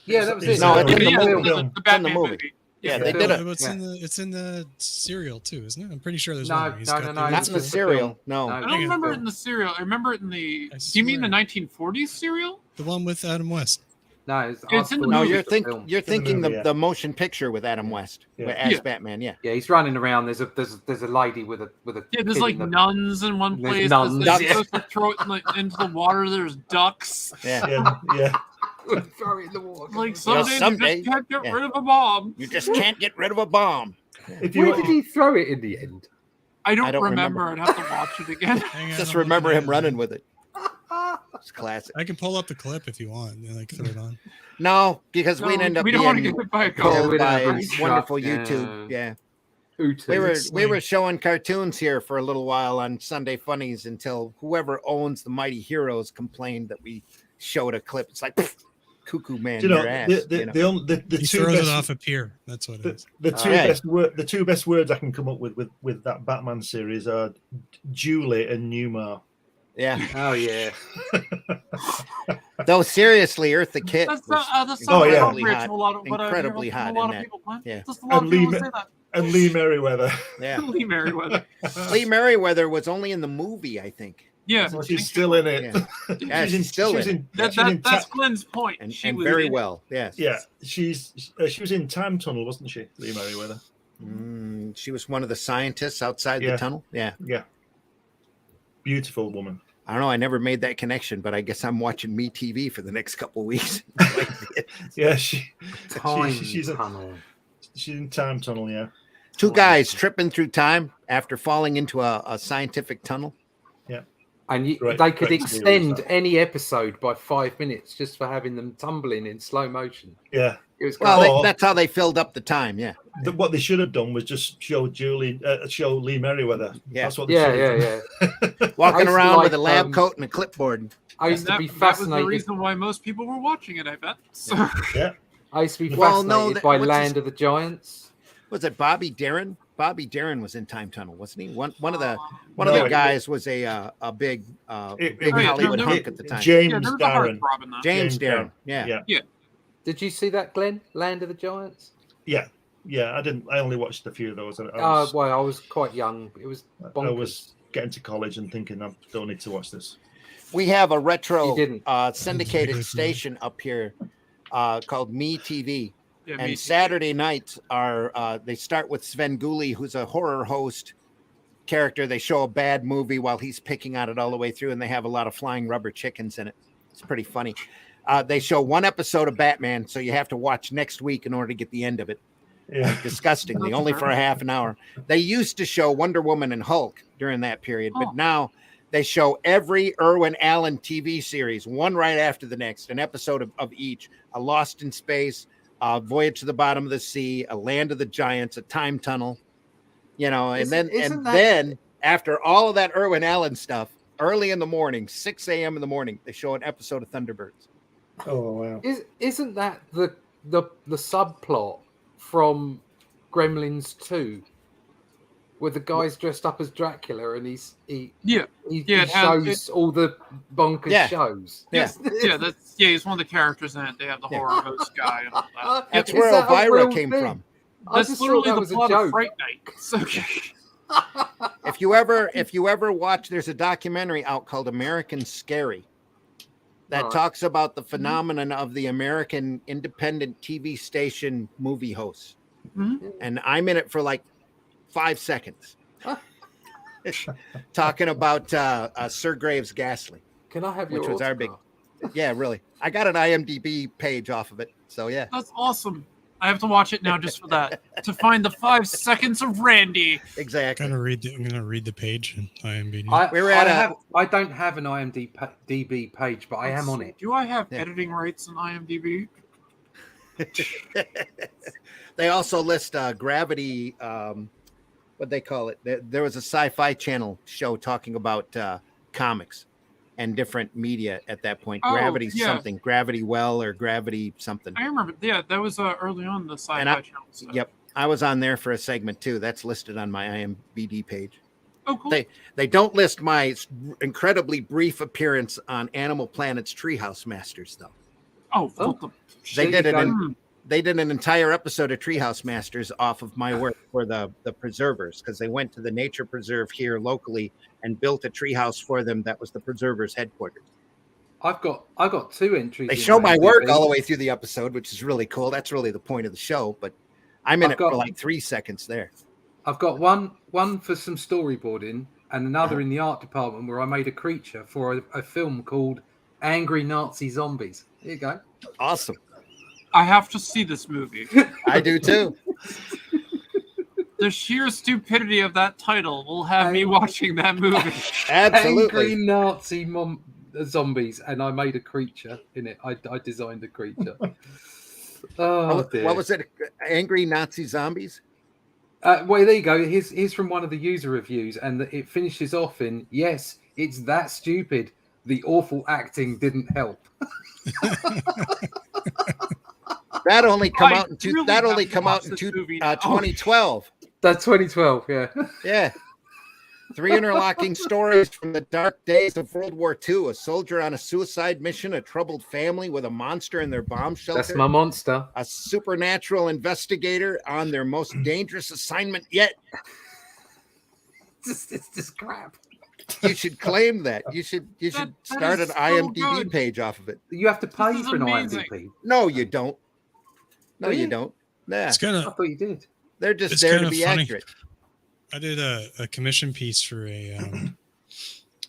Yeah, that was it. No, it's in the Batman movie. Yeah, they did it. It's in the serial too, isn't it? I'm pretty sure there's no, not in the serial. No, I don't remember it in the serial. I remember it in the. Do you mean the 1940s serial? The one with Adam West. No, it's in the no. movie. You're thinking the motion picture with Adam West as Batman. Yeah, he's running around. There's a lady with a there's like nuns in one place. Nuns. They're supposed to throw it into the water. There's ducks. Yeah. Throw it in the water. Like someday you just can't get rid of a bomb. You just can't get rid of a bomb. Where did he throw it in the end? I don't remember. I'd have to watch it again. Just remember him running with it. It's classic. I can pull up the clip if you want and like throw it on. No, because we'd end up we don't want to get hit by a car. By wonderful YouTube. Yeah. We were showing cartoons here for a little while on Sunday Funnies until whoever owns the Mighty Heroes complained that we showed a clip. It's like cuckoo man, your ass. He throws it off a pier. That's what it is. The two best words I can come up with that Batman series are Julie and Newmar. Yeah. Oh yeah. Though seriously, Eartha Kitt was incredibly hot in that. Yeah. And Lee Merriweather. Yeah. Lee Merriweather. Lee Merriweather was only in the movie, I think. Yeah, she's still in it. Yeah, she's still in it. That's Glenn's point. And she was very well. Yes. Yeah, she was in Time Tunnel, wasn't she, Lee Merriweather? She was one of the scientists outside the tunnel. Yeah. Yeah. Beautiful woman. I don't know. I never made that connection, but I guess I'm watching Me TV for the next couple of weeks. Yeah, she's in time tunnel. Yeah, two guys tripping through time after falling into a scientific tunnel. Yeah, and they could extend any episode by 5 minutes just for having them tumbling in slow motion. Yeah, it was that's how they filled up the time. Yeah, what they should have done was just show Lee Merriweather. Yeah, that's what they should have done. Walking around with a lab coat and a clipboard. I used to be fascinated. That was the reason why most people were watching it, I bet. So. Yeah. I used to be fascinated by Land of the Giants. Was it Bobby Darin? Bobby Darin was in Time Tunnel, wasn't he? One of the guys was a big Hollywood hunk at the time. James Darin. James Darin. Yeah. Did you see that, Glenn? Land of the Giants? Yeah. I didn't. I only watched a few of those. I was quite young. It was bonkers. I was getting to college and thinking I don't need to watch this. We have a retro syndicated station up here called Me TV. Yeah, and Saturday nights are they start with Sven Gulli, who's a horror host character. They show a bad movie while he's picking on it all the way through, and they have a lot of flying rubber chickens in it. It's pretty funny. They show one episode of Batman, so you have to watch next week in order to get the end of it. Yeah. Disgustingly, only for a half an hour. They used to show Wonder Woman and Hulk during that period, but now they show every Irwin Allen TV series, one right after the next, an episode of each. A Lost in Space, a Voyage to the Bottom of the Sea, a Land of the Giants, a Time Tunnel, and then after all of that Irwin Allen stuff, early in the morning, 6 a.m. in the morning, they show an episode of Thunderbirds. Oh wow! Isn't that the subplot from Gremlins 2, where the guy's dressed up as Dracula and he shows all the bonkers shows. He's one of the characters in it. They have the horror host guy and all that. That's where Elvira came from. That's literally the plot of Fright Night. It's okay. If you ever watch, there's a documentary out called American Scary that talks about the phenomenon of the American independent TV station movie hosts. Mm-hmm. And I'm in it for like 5 seconds. Talking about Sir Graves Ghastly. Can I have your which was our big... Yeah, really. I got an IMDb page off of it. So, yeah. That's awesome. I have to watch it now just for that. To find the 5 seconds of Randy. Exactly. I'm gonna read the page in IMDb. I don't have an IMDb page, but I am on it. Do I have editing rights on IMDb? They also list Gravity. What they call it? There was a Sci-Fi Channel show talking about comics and different media at that point. Gravity something, Gravity Well or Gravity something. I remember. Yeah, that was early on the Sci-Fi Channel stuff. Yep, I was on there for a segment too. That's listed on my IMDb page. Oh, cool. They don't list my incredibly brief appearance on Animal Planet's Treehouse Masters though. Oh. They did an entire episode of Treehouse Masters off of my work for the preservers, because they went to the nature preserve here locally and built a treehouse for them. That was the preservers headquarters. I've got 2 entries. They show my work all the way through the episode, which is really cool. That's really the point of the show, but I'm in it for like 3 seconds there. I've got one for some storyboarding and another in the art department where I made a creature for a film called Angry Nazi Zombies. There you go. Awesome. I have to see this movie. I do too. The sheer stupidity of that title will have me watching that movie. Absolutely. Angry Nazi Zombies, and I made a creature in it. I designed a creature. Dear. What was it? Angry Nazi Zombies? Well, there you go. Here's from one of the user reviews, and it finishes off in, yes, it's that stupid. The awful acting didn't help. That only come out in 2012. That's 2012, yeah. Yeah. 3 interlocking stories from the dark days of World War II. A soldier on a suicide mission, a troubled family with a monster in their bomb shelter. That's my monster. A supernatural investigator on their most dangerous assignment yet. It's just crap. You should claim that. You should start an IMDb page off of it. You have to pay for an IMDb. No, you don't. No, you don't. Nah. I thought you did. They're just there to be funny. accurate. I did a commission piece for a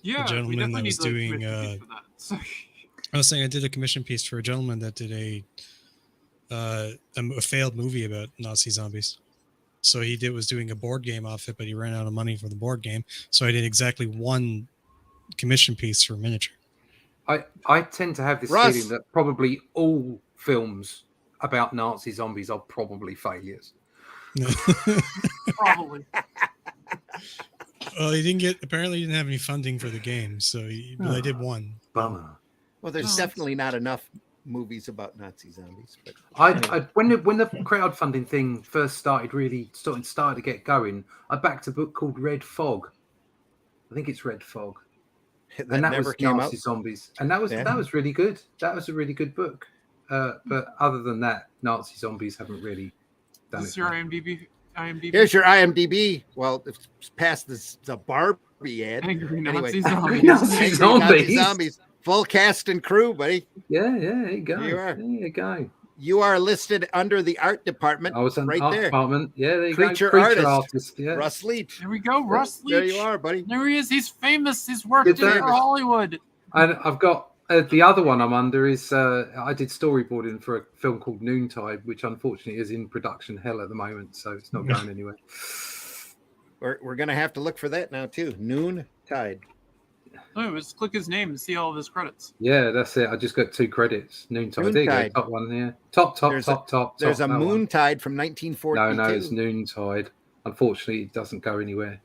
Yeah, a gentleman that was doing. I was saying I did a commission piece for a gentleman that did a failed movie about Nazi zombies. So he was doing a board game off it, but he ran out of money for the board game. So I did exactly one commission piece for miniature. I tend to have this feeling that probably all films about Nazi zombies are probably failures. Probably. Well, apparently he didn't have any funding for the game, so but I did one. Bummer. Well, there's definitely not enough movies about Nazi zombies. But when the crowdfunding thing first started to get going, I backed a book called Red Fog. I think it's Red Fog. That never came Nazi out. Zombies, and that was really good. That was a really good book. But other than that, Nazi zombies haven't really done it. This is your IMDb. Here's your IMDb. Well, it's past the Barbie ad. Angry Anyway, Nazi zombies. Full cast and crew, buddy. Yeah, there you go. There you go. You are listed under the art department. I was in right the art there. Department. Yeah, there you Creature go. artist. Yeah. Russ Leach. There we go. Russ Leach. There you are, buddy. There he is. He's famous. He's worked for Hollywood. And I've got the other one I'm under is I did storyboarding for a film called Noontide, which unfortunately is in production hell at the moment, so it's not going anywhere. We're going to have to look for that now, too. Noontide. Oh, just click his name and see all of his credits. Yeah, that's it. I just got 2 credits. Noontide. There you go. Top one there. Top. There's a Moontide from 1942. No, it's Noontide. Unfortunately, it doesn't go anywhere.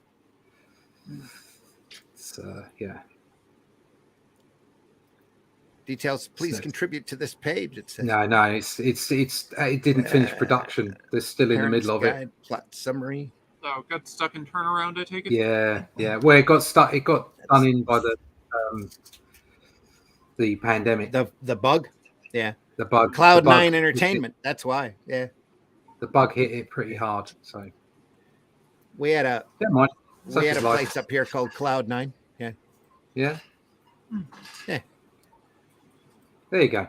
So, yeah. Details, please contribute to this page. It says. No, it didn't finish production. They're still in the middle of it. Plot summary. Oh, got stuck in turnaround, I take it? Yeah. Well, it got stuck. It got done in by the pandemic. The bug? Yeah. The bug. Cloud9 Entertainment. That's why. Yeah. The bug hit it pretty hard. So we had a place up here called Cloud9. Yeah. Yeah. Yeah. There you go.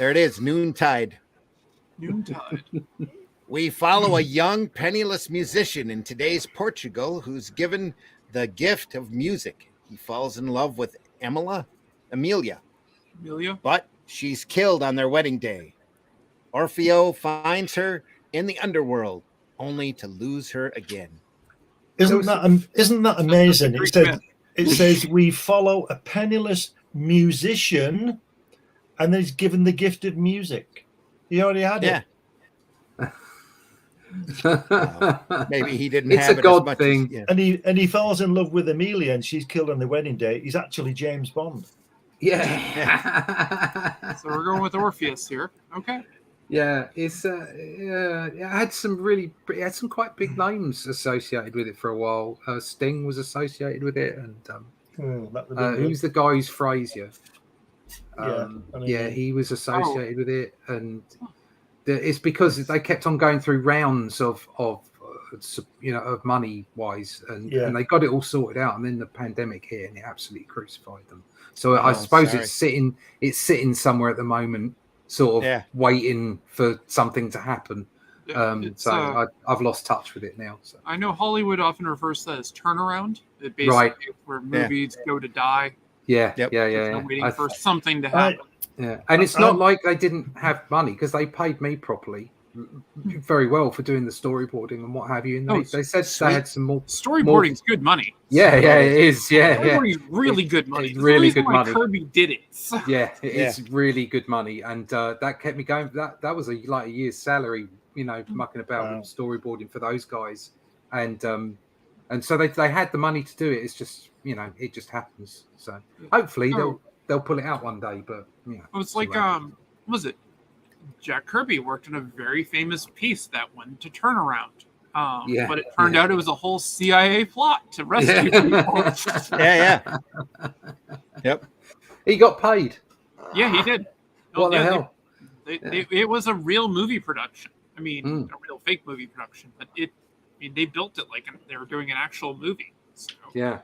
There it is. Noontide. We follow a young, penniless musician in today's Portugal who's given the gift of music. He falls in love with Amelia. But she's killed on their wedding day. Orfeo finds her in the underworld, only to lose her again. Isn't that amazing? It says we follow a penniless musician, and then he's given the gift of music. He already had it. Maybe he didn't it's have a it God as much thing. And he falls in love with Amelia, and she's killed on the wedding day. He's actually James Bond. Yeah. So we're going with Orpheus here. Okay. Yeah, it had some quite big names associated with it for a while. Sting was associated with it, and who's the guy who's Frazier? He was associated with it, and it's because they kept on going through rounds of money wise, and they got it all sorted out, and then the pandemic hit and it absolutely crucified them. So I suppose it's sitting somewhere at the moment, sort of waiting for something to happen. I've lost touch with it now. So. I know Hollywood often refers to that as turnaround. It basically where movies go to die. Yeah. Waiting for something to happen. Yeah, and it's not like they didn't have money, because they paid me properly, very well, for doing the storyboarding and what have you. And they said they had some more. Storyboarding's good money. Yeah, it is. Yeah, storyboarding's really good money. It's really good money. Kirby did it. It's really good money, and that kept me going. That was a year's salary, mucking about with storyboarding for those guys, and so they had the money to do it. It's just it just happens. So hopefully they'll pull it out one day, but it's like was it Jack Kirby worked on a very famous piece that went to turnaround, but it turned out it was a whole CIA plot to rescue people. Yep, he got paid. He did. What the hell? It was a real movie production. I mean, a real fake movie production, but they built it like they were doing an actual movie. So. Yeah.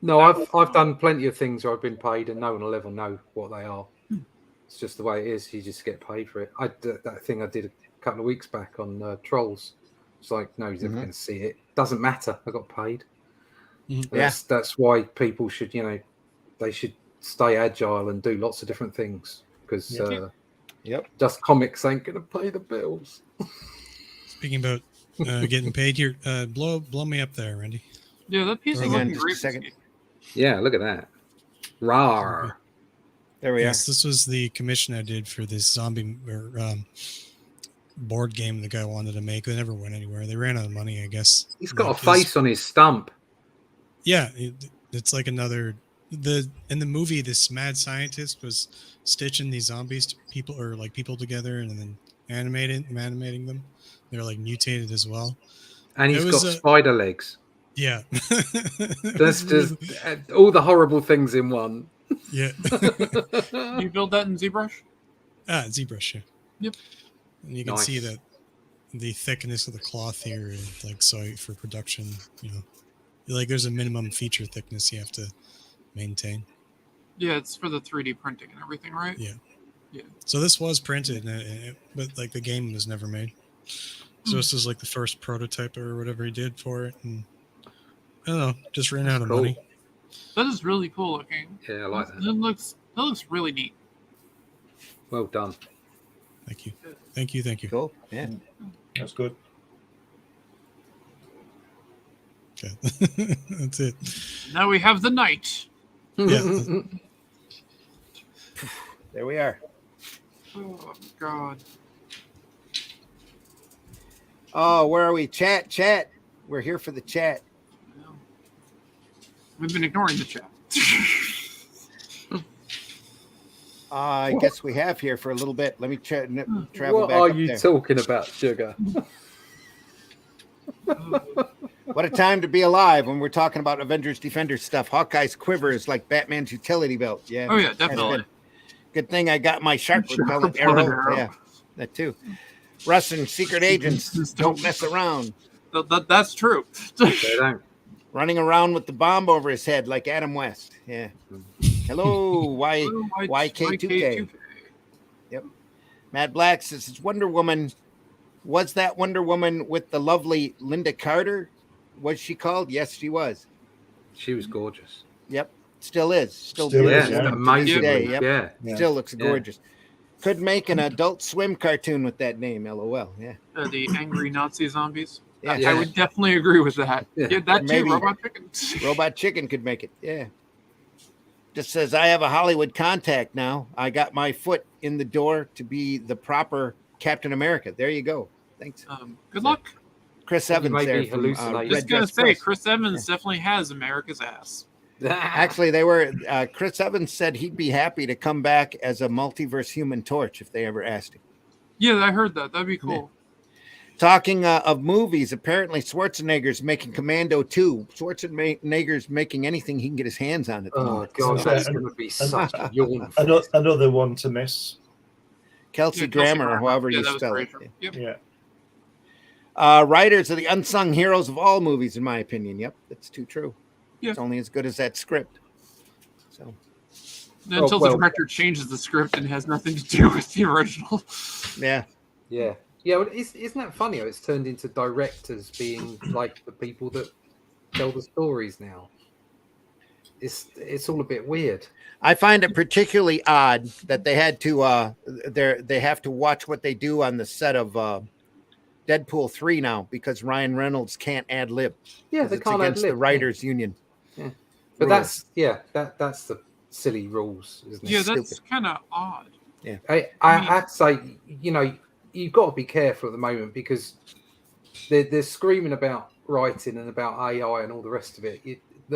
No, I've done plenty of things where I've been paid and no one will ever know what they are. It's just the way it is. You just get paid for it. That thing I did a couple of weeks back on Trolls. It's like, no, he's never going to see it. Doesn't matter. I got paid. That's why people should, they should stay agile and do lots of different things because just comics ain't going to pay the bills. Speaking about getting paid here, blow me up there, Randy. Yeah, that piece is looking great. Just a second. Yeah, look at that. Rawr. There we are. This was the commission I did for this zombie board game the guy wanted to make. They never went anywhere. They ran out of money, I guess. He's got a face on his stump. Yeah, it's like another. In the movie, this mad scientist was stitching these zombies to people together and then animating them. They're like mutated as well. And he's got spider legs. Yeah. That's just all the horrible things in one. Yeah. You build that in ZBrush? ZBrush, yeah. Yep. And you can see that the thickness of the cloth here, so for production, there's a minimum feature thickness you have to maintain. Yeah, it's for the 3D printing and everything, right? Yeah. So this was printed, but the game was never made. So this is like the first prototype or whatever he did for it, and I don't know, just ran out of money. That is really cool looking. Yeah, I like that. That looks really neat. Well done. Thank you. Cool. Yeah, that's good. Okay, that's it. Now we have the night. Yeah. There we are. Oh God. Oh, where are we? Chat. We're here for the chat. We've been ignoring the chat. I guess we have here for a little bit. Let me travel what back up there. What are you talking about, sugar? What a time to be alive when we're talking about Avengers Defenders stuff. Hawkeye's quiver is like Batman's utility belt. Yeah. Oh, yeah, definitely. Good thing I got my sharp repellent arrow. Yeah, that too. Russian secret agents don't mess around. That's true. They don't. Running around with the bomb over his head like Adam West. Yeah. Hello, YK2K. Yep. Mad Black says it's Wonder Woman. Was that Wonder Woman with the lovely Linda Carter? Was she called? Yes, she was. She was gorgeous. Yep. Still is. Still is. Yeah, amazing. Yep. Yeah. Still looks gorgeous. Could make an Adult Swim cartoon with that name. LOL. Yeah. The angry Nazi zombies. Yeah. I would definitely agree with that. Yeah, that too. Robot Chicken. Robot Chicken could make it. Yeah. Just says, I have a Hollywood contact now. I got my foot in the door to be the proper Captain America. There you go. Thanks. Good luck. Chris Evans there from just going to say, Chris Evans definitely has America's ass. Actually, Chris Evans said he'd be happy to come back as a multiverse Human Torch if they ever asked him. Yeah, I heard that. That'd be cool. Yeah. Talking of movies, apparently Schwarzenegger's making Commando 2. Schwarzenegger's making anything he can get his hands on. God, that's going to be such a yawn. Another one to miss. Kelsey Grammer, or however you spell it. Yep. Yeah. Writers are the unsung heroes of all movies, in my opinion. Yep, that's too true. Yeah. It's only as good as that script. So until the director changes the script and has nothing to do with the original. Yeah. Well, isn't that funny how it's turned into directors being like the people that tell the stories now? It's all a bit weird. I find it particularly odd that they had to they have to watch what they do on the set of Deadpool 3 now because Ryan Reynolds can't ad lib. Yeah, they can't against the writers' union. Yeah, but that's the silly rules, isn't it? Yeah, that's kind of odd. Yeah, I'd say you've got to be careful at the moment because they're screaming about writing and about AI and all the rest of it.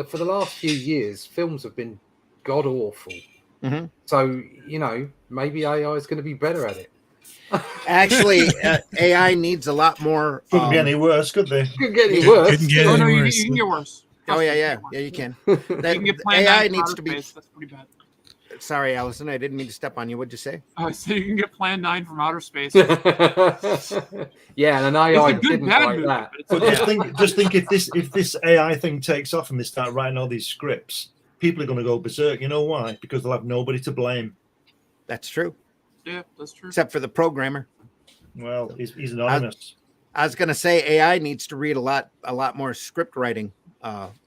For the last few years, films have been god awful. Mm-hmm. So maybe AI is going to be better at it. Actually, AI needs a lot more. Couldn't be any worse, could they? Couldn't get any worse. Couldn't get any worse. You can get worse. Oh yeah, you can. You can get AI needs to be. That's pretty bad. Sorry, Allison, I didn't mean to step on you. What'd you say? I said you can get Plan 9 from outer space. Yeah, and an AI it's a good didn't bad like movie, that. But just think if this AI thing takes off and they start writing all these scripts, people are going to go berserk. You know why? Because they'll have nobody to blame. That's true. Yeah, that's true. Except for the programmer. Well, he's anonymous. I was going to say AI needs to read a lot more script writing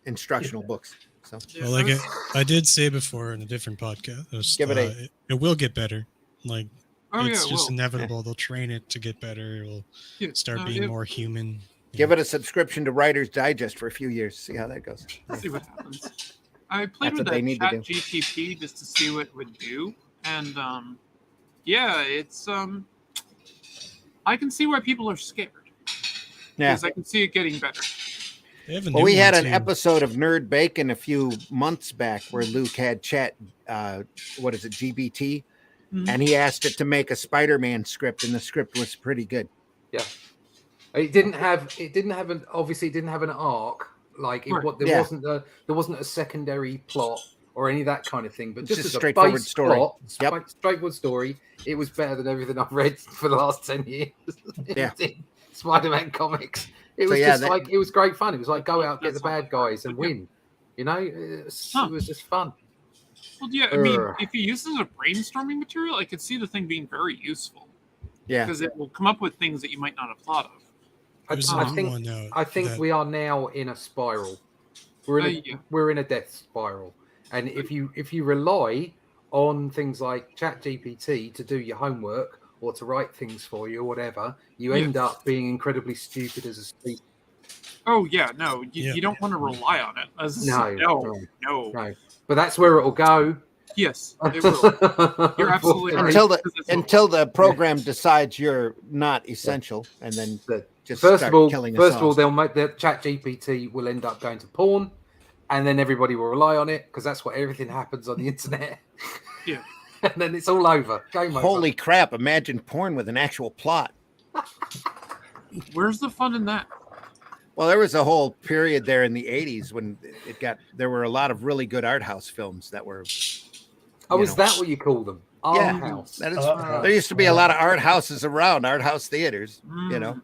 instructional books. So, well, like I did say before in a different podcast, give it will get better. Like it's just it inevitable. They'll train it to get better. It'll start being more human. Give it a subscription to Writer's Digest for a few years. See how that goes. See what happens. I played with that Chat GPT just to see what it would do, and it's I can see why people are scared. Yeah, because I can see it getting better. Well, we had an episode of Nerd Bacon a few months back where Luke had GBT, and he asked it to make a Spider-Man script, and the script was pretty good. Yeah, it didn't have an arc. Like there wasn't a secondary plot or any of that kind of thing, but just a straightforward story. Straightforward story. It was better than everything I've read for the last 10 years. Yeah. Spider-Man comics. It was it was great fun. It was like go out, get the bad guys, and win. You know, it was just fun. Well, yeah, I mean, if you use it as a brainstorming material, I could see the thing being very useful. Yeah, because it will come up with things that you might not have thought of. I think we are now in a spiral. We're in a death spiral, and if you rely on things like ChatGPT to do your homework or to write things for you or whatever, you end up being incredibly stupid as a species. Oh yeah, no, you don't want to rely on it. No. But that's where it'll go. Yes, it will. You're absolutely right. Until the program decides you're not essential, and then just first of all, they'll make the ChatGPT will end up going to porn, and then everybody will rely on it because that's what everything happens on the internet. Yeah. And then it's all over. Game over. Holy crap! Imagine porn with an actual plot. Where's the fun in that? Well, there was a whole period there in the 80s when there were a lot of really good art house films that were. Is that what you call them? Art house. That is. There used to be a lot of art houses around, art house theaters. You know.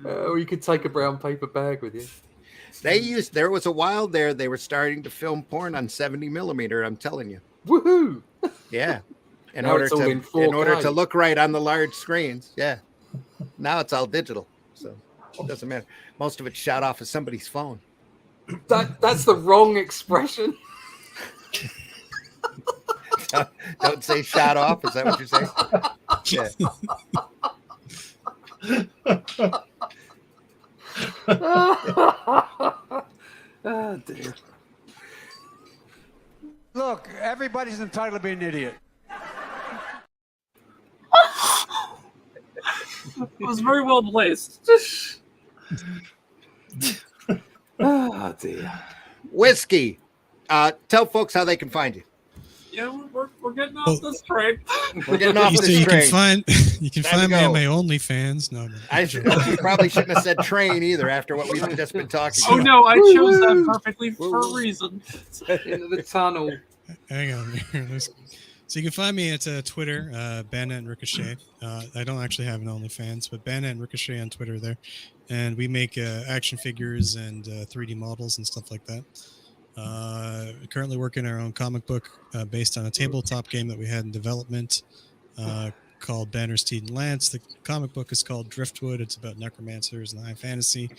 Or you could take a brown paper bag with you. There was a while there they were starting to film porn on 70 millimeter. I'm telling you. Woohoo! Yeah. In order to look right on the large screens. Yeah. Now it's all digital, so it doesn't matter. Most of it's shot off of somebody's phone. That's the wrong expression. Don't say shot off. Is that what you're saying? Yeah. Oh, dear. Look, everybody's entitled to be an idiot. It was very well placed. Oh, dear. Whiskey. Tell folks how they can find you. Yeah, we're getting off this train. We're getting off this train. You can find me on my OnlyFans. No, you probably shouldn't have said train either after what we've just been talking about. Oh no, I chose that perfectly for a reason. Into the tunnel. Hang on here. So you can find me at Twitter, Bandit and Ricochet. I don't actually have an OnlyFans, but Bandit and Ricochet on Twitter there. And we make action figures and 3D models and stuff like that. Currently working our own comic book based on a tabletop game that we had in development called Banner's Teeth and Lance. The comic book is called Driftwood. It's about necromancers and high fantasy.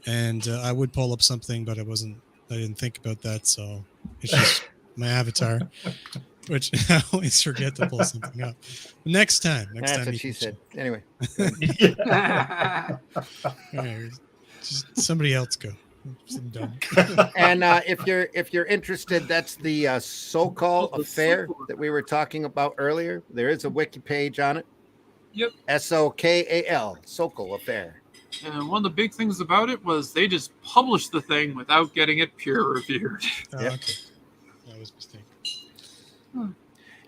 And I would pull up something, but I didn't think about that. So it's just my avatar, which I always forget to pull something up. Next time. That's what she said. Anyway. Just somebody else go. And if you're interested, that's the Sokal affair that we were talking about earlier. There is a wiki page on it. Yep. Sokal, Sokal affair. And one of the big things about it was they just published the thing without getting it peer reviewed. Yep. Okay. That was a mistake.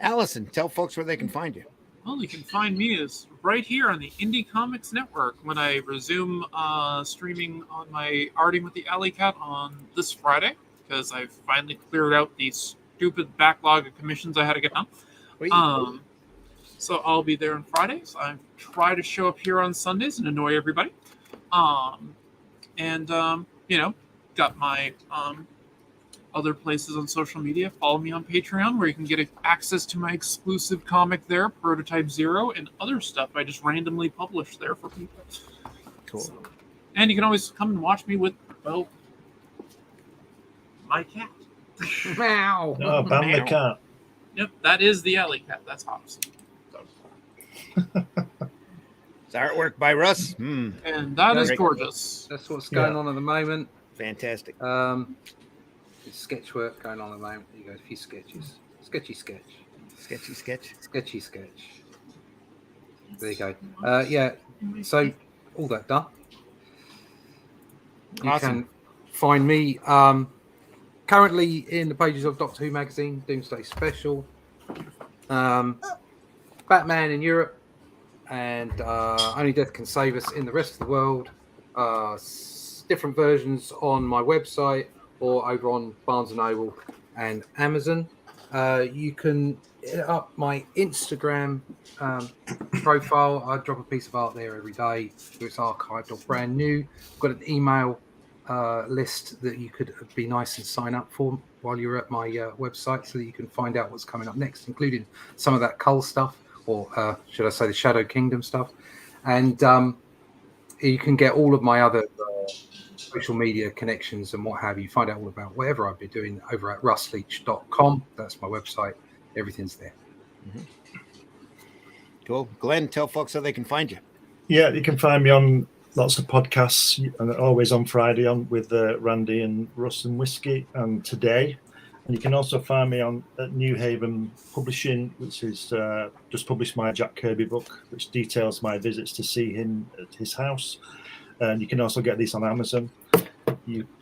Allison, tell folks where they can find you. Well, you can find me right here on the Indie Comics Network when I resume streaming on my Arting with the Alley Cat on this Friday, because I've finally cleared out the stupid backlog of commissions I had to get done. So I'll be there on Fridays. I try to show up here on Sundays and annoy everybody. Got my other places on social media. Follow me on Patreon, where you can get access to my exclusive comic there, Prototype Zero, and other stuff I just randomly publish there for people. Cool. And you can always come and watch me with, my cat. Meow. Oh, ban the cat. Yep, that is the alley cat. That's Hops. So. It's artwork by Russ. And that is gorgeous. That's what's going on at the moment. Fantastic. It's sketch work going on at the moment. You go a few sketches. Sketchy sketch. Sketchy sketch. Sketchy sketch. There you go. Yeah. So all that done. You can find me currently in the pages of Doctor Who magazine, Doomsday Special, Batman in Europe, and Only Death Can Save Us in the rest of the world. Different versions on my website or over on Barnes & Noble and Amazon. You can hit up my Instagram profile. I drop a piece of art there every day. It's archived or brand new. I've got an email list that you could be nice and sign up for while you're at my website, so that you can find out what's coming up next, including some of that Cull stuff, or should I say the Shadow Kingdom stuff. And you can get all of my other social media connections and what have you. Find out all about whatever I've been doing over at russleach.com. That's my website. Everything's there. Cool. Glenn, tell folks how they can find you. Yeah, you can find me on lots of podcasts, and always on Friday on with Randy and Russ and Whiskey, and today. And you can also find me on at New Haven Publishing, which is just published my Jack Kirby book, which details my visits to see him at his house. And you can also get these on Amazon.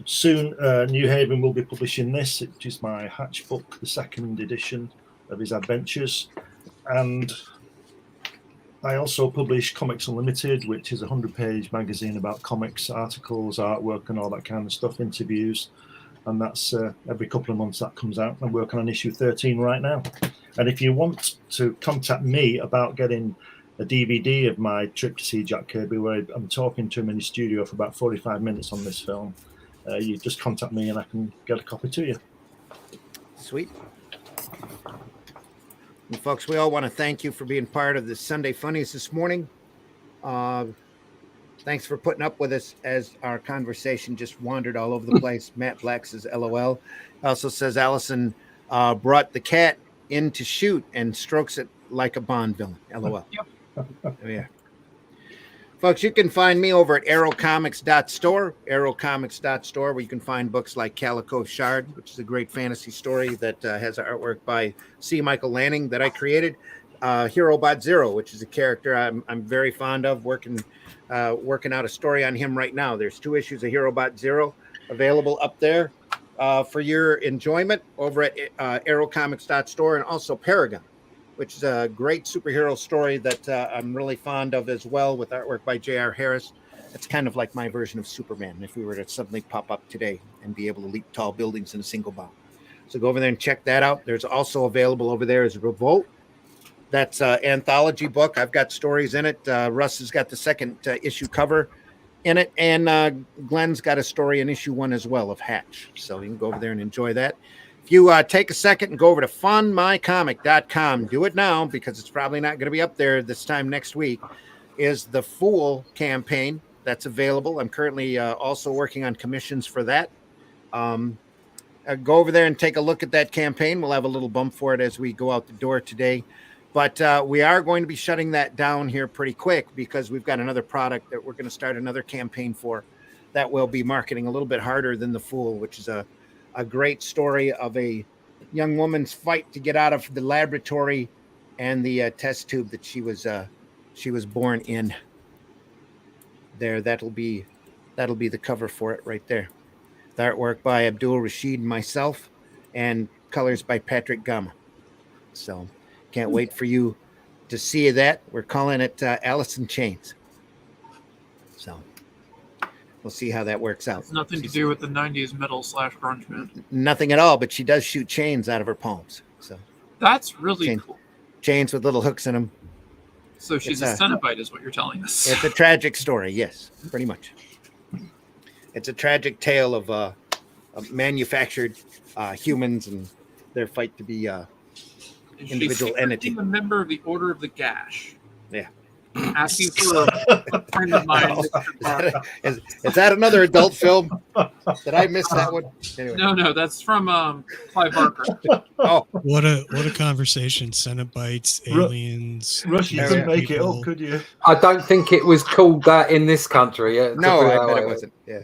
Soon, New Haven will be publishing this, which is my Hatch book, the second edition of his adventures. And I also publish Comics Unlimited, which is a 100-page magazine about comics, articles, artwork, and all that kind of stuff, interviews. And that's every couple of months that comes out. I'm working on issue 13 right now. And if you want to contact me about getting a DVD of my trip to see Jack Kirby, where I'm talking to him in his studio for about 45 minutes on this film, you just contact me and I can get a copy to you. Sweet. And folks, we all want to thank you for being part of the Sunday Funnies this morning. Thanks for putting up with us as our conversation just wandered all over the place. Matt Black says LOL. Also says Allison brought the cat in to shoot and strokes it like a Bond villain. LOL. Yep. Oh, yeah. Folks, you can find me over at arrowcomics.store, arrowcomics.store, where you can find books like Calico Shard, which is a great fantasy story that has artwork by C. Michael Lanning that I created. HeroBot Zero, which is a character I'm very fond of, working out a story on him right now. There's 2 issues of HeroBot Zero available up there for your enjoyment over at arrowcomics.store, and also Paragon, which is a great superhero story that I'm really fond of as well, with artwork by J.R. Harris. It's kind of like my version of Superman, if we were to suddenly pop up today and be able to leap tall buildings in a single bound. So go over there and check that out. There's also available over there is Revolt. That's an anthology book. I've got stories in it. Russ has got the second issue cover in it, and Glenn's got a story in issue 1 as well of Hatch. So you can go over there and enjoy that. If you take a second and go over to fundmycomic.com, do it now, because it's probably not going to be up there this time next week, is the Fool campaign that's available. I'm currently also working on commissions for that. Go over there and take a look at that campaign. We'll have a little bump for it as we go out the door today. But we are going to be shutting that down here pretty quick, because we've got another product that we're going to start another campaign for that we'll be marketing a little bit harder than The Fool, which is a great story of a young woman's fight to get out of the laboratory and the test tube that she was born in. There, that'll be the cover for it right there. The artwork by Abdul Rashid and myself, and colors by Patrick Gama. So can't wait for you to see that. We're calling it Alice in Chains. So we'll see how that works out. It's nothing to do with the 90s metal / grunge band. Nothing at all, but she does shoot chains out of her palms. So that's really cool. Chains with little hooks in them. So she's a Cenobite, is what you're telling us. It's a tragic story, yes, pretty much. It's a tragic tale of manufactured humans and their fight to be individual entities. She's a member of the Order of the Gash. Yeah. asking for a friend of mine. Is that another adult film? Did I miss that one? Anyway. No, that's from Clive Barker. Oh, what a conversation! Cenobites, aliens. Rush, you couldn't make it up, could you? I don't think it was called that in this country. No, I bet it wasn't. Yeah.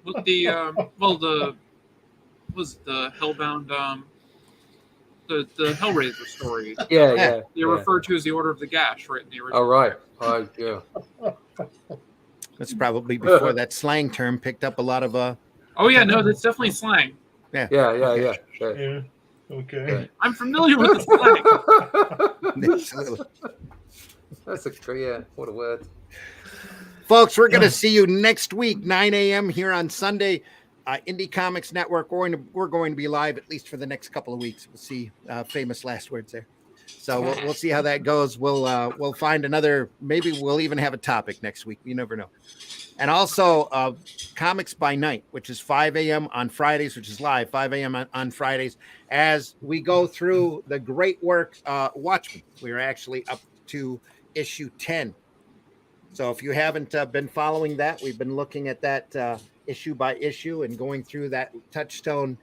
With the Hellbound the Hellraiser story. Yeah. They referred to as the Order of the Gash, right in the original. Oh, right. Yeah. That's probably before that slang term picked up a lot of. Oh yeah, no, that's definitely slang. Yeah. Okay. Yeah. I'm familiar with the slang. That's what a word. Folks, we're going to see you next week, 9 a.m. here on Sunday. Indie Comics Network. We're going to be live at least for the next couple of weeks. We'll see famous last words there. So we'll see how that goes. We'll find another. Maybe we'll even have a topic next week. You never know. And also Comics by Night, which is 5 a.m. on Fridays, which is live 5 a.m. on Fridays. As we go through the great work, Watchmen. We're actually up to issue 10. So if you haven't been following that, we've been looking at that issue by issue and going through that touchstone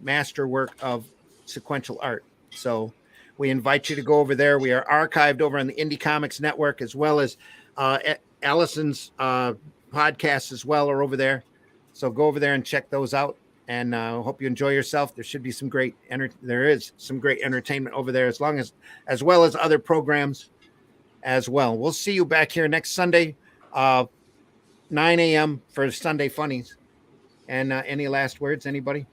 masterwork of sequential art. So we invite you to go over there. We are archived over on the Indie Comics Network, as well as Allison's podcasts as well are over there. So go over there and check those out. And hope you enjoy yourself. There should be some great there is some great entertainment over there, as well as other programs as well. We'll see you back here next Sunday, 9 a.m. for Sunday Funnies. And any last words, anybody?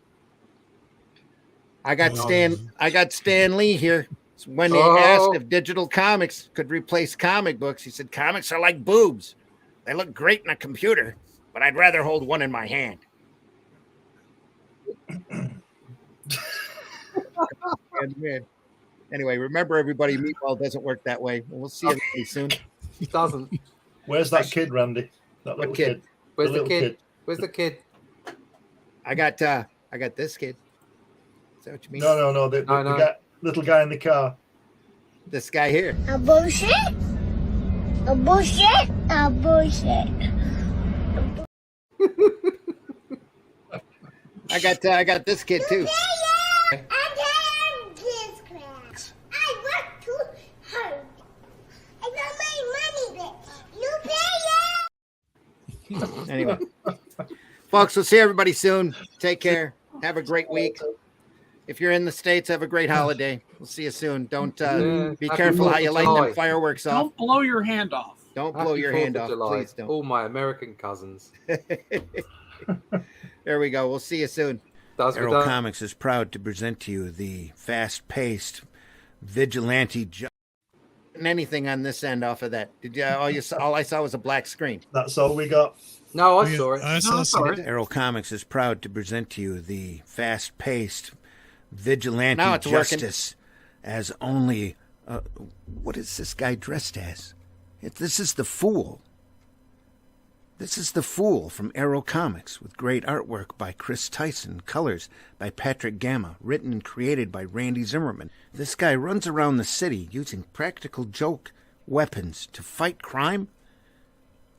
I got Stan Lee here. When they asked if digital comics could replace comic books, he said, comics are like boobs. They look great in a computer, but I'd rather hold one in my hand. Anyway, remember, everybody, Meatball doesn't work that way. We'll see you very soon. It doesn't. Where's that kid, Randy? That little kid. Where's the kid? Where's the kid? I got this kid. Is that what you mean? No. The little guy in the car. This guy here. A bullshit. A bullshit. A bullshit. I got this kid too. Anyway, folks, we'll see everybody soon. Take care. Have a great week. If you're in the States, have a great holiday. We'll see you soon. Don't be careful how you light them fireworks off. Don't blow your hand off. Don't blow your hand off. Please don't. All my American cousins. There we go. We'll see you soon. Arrow Comics is proud to present to you the fast-paced vigilante. And anything on this end off of that? Did you? All I saw was a black screen. That's all we got. No, I saw it. I saw it. Arrow Comics is proud to present to you the fast-paced vigilante justice as only. What is this guy dressed as? This is the Fool. This is the Fool from Arrow Comics, with great artwork by Chris Tyson, colors by Patrick Gamma, written and created by Randy Zimmerman. This guy runs around the city using practical joke weapons to fight crime,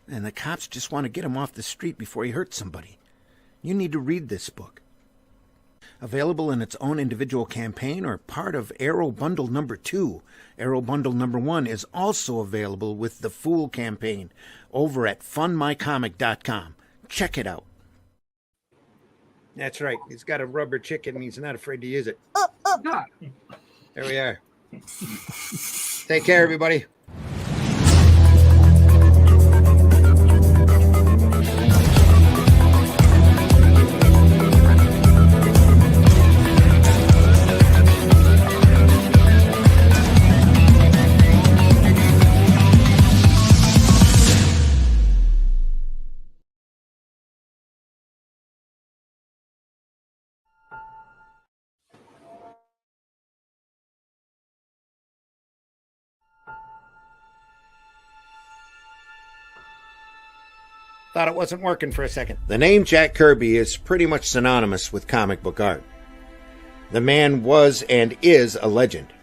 and the cops just want to get him off the street before he hurts somebody. You need to read this book. Available in its own individual campaign or part of Arrow Bundle number 2. Arrow Bundle number 1 is also available with the Fool campaign over at funmycomic.com. Check it out. That's right. He's got a rubber chicken and he's not afraid to use it. There we are. Take care, everybody. Thought it wasn't working for a second. The name Jack Kirby is pretty much synonymous with comic book art. The man was and is a legend.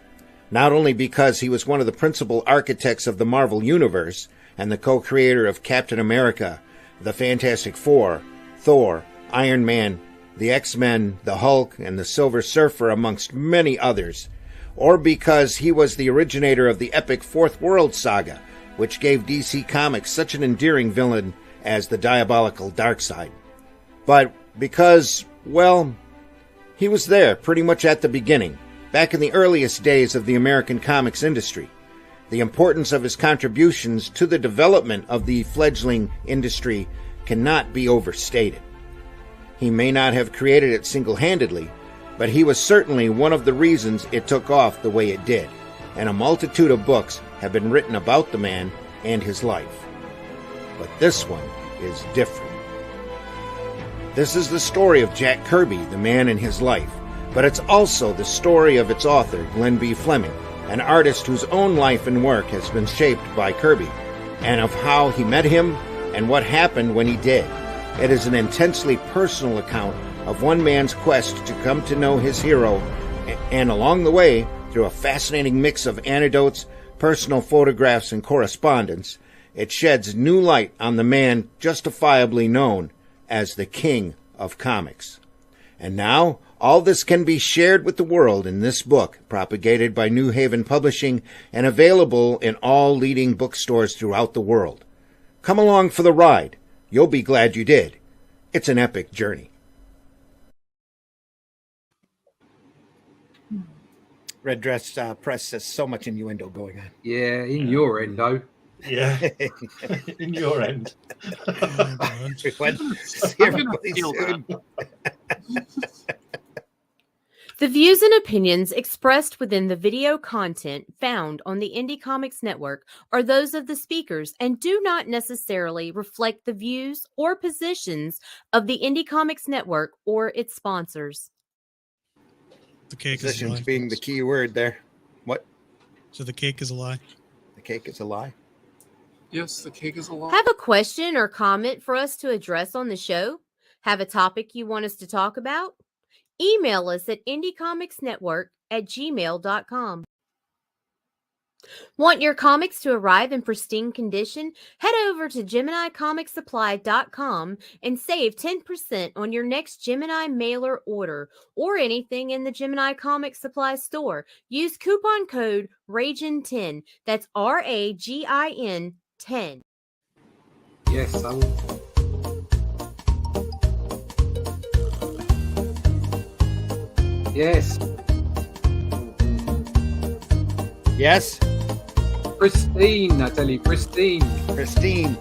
not only because he was one of the principal architects of the Marvel Universe and the co-creator of Captain America, the Fantastic Four, Thor, Iron Man, the X-Men, the Hulk, and the Silver Surfer, amongst many others, or because he was the originator of the epic Fourth World Saga, which gave DC Comics such an endearing villain as the diabolical Darkseid. But because, well, he was there pretty much at the beginning, back in the earliest days of the American comics industry. The importance of his contributions to the development of the fledgling industry cannot be overstated. He may not have created it single-handedly, but he was certainly one of the reasons it took off the way it did, and a multitude of books have been written about the man and his life. But this one is different. This is the story of Jack Kirby, the man and his life, but it's also the story of its author, Glenn B. Fleming, an artist whose own life and work has been shaped by Kirby, and of how he met him and what happened when he did. It is an intensely personal account of one man's quest to come to know his hero, and along the way, through a fascinating mix of anecdotes, personal photographs, and correspondence, it sheds new light on the man justifiably known as the King of Comics. And now, all this can be shared with the world in this book, propagated by New Haven Publishing and available in all leading bookstores throughout the world. Come along for the ride. You'll be glad you did. It's an epic journey. Red Dress Press says so much innuendo going on. Yeah, in your end, though. Yeah, in your end. The views and opinions expressed within the video content found on the Indie Comics Network are those of the speakers and do not necessarily reflect the views or positions of the Indie Comics Network or its sponsors. The cake Positions is a lie. being the key word there. What? So the cake is a lie? The cake is a lie? Yes, the cake is a lie. Have a question or comment for us to address on the show? Have a topic you want us to talk about? Email us at indiecomicsnetwork@gmail.com. Want your comics to arrive in pristine condition? Head over to GeminiComicSupply.com and save 10% on your next Gemini mailer order or anything in the Gemini Comic Supply store. Use coupon code RAGIN10. That's RAGIN 10. Yes, I will. Yes. Yes? Pristine, Natalie, pristine. Pristine.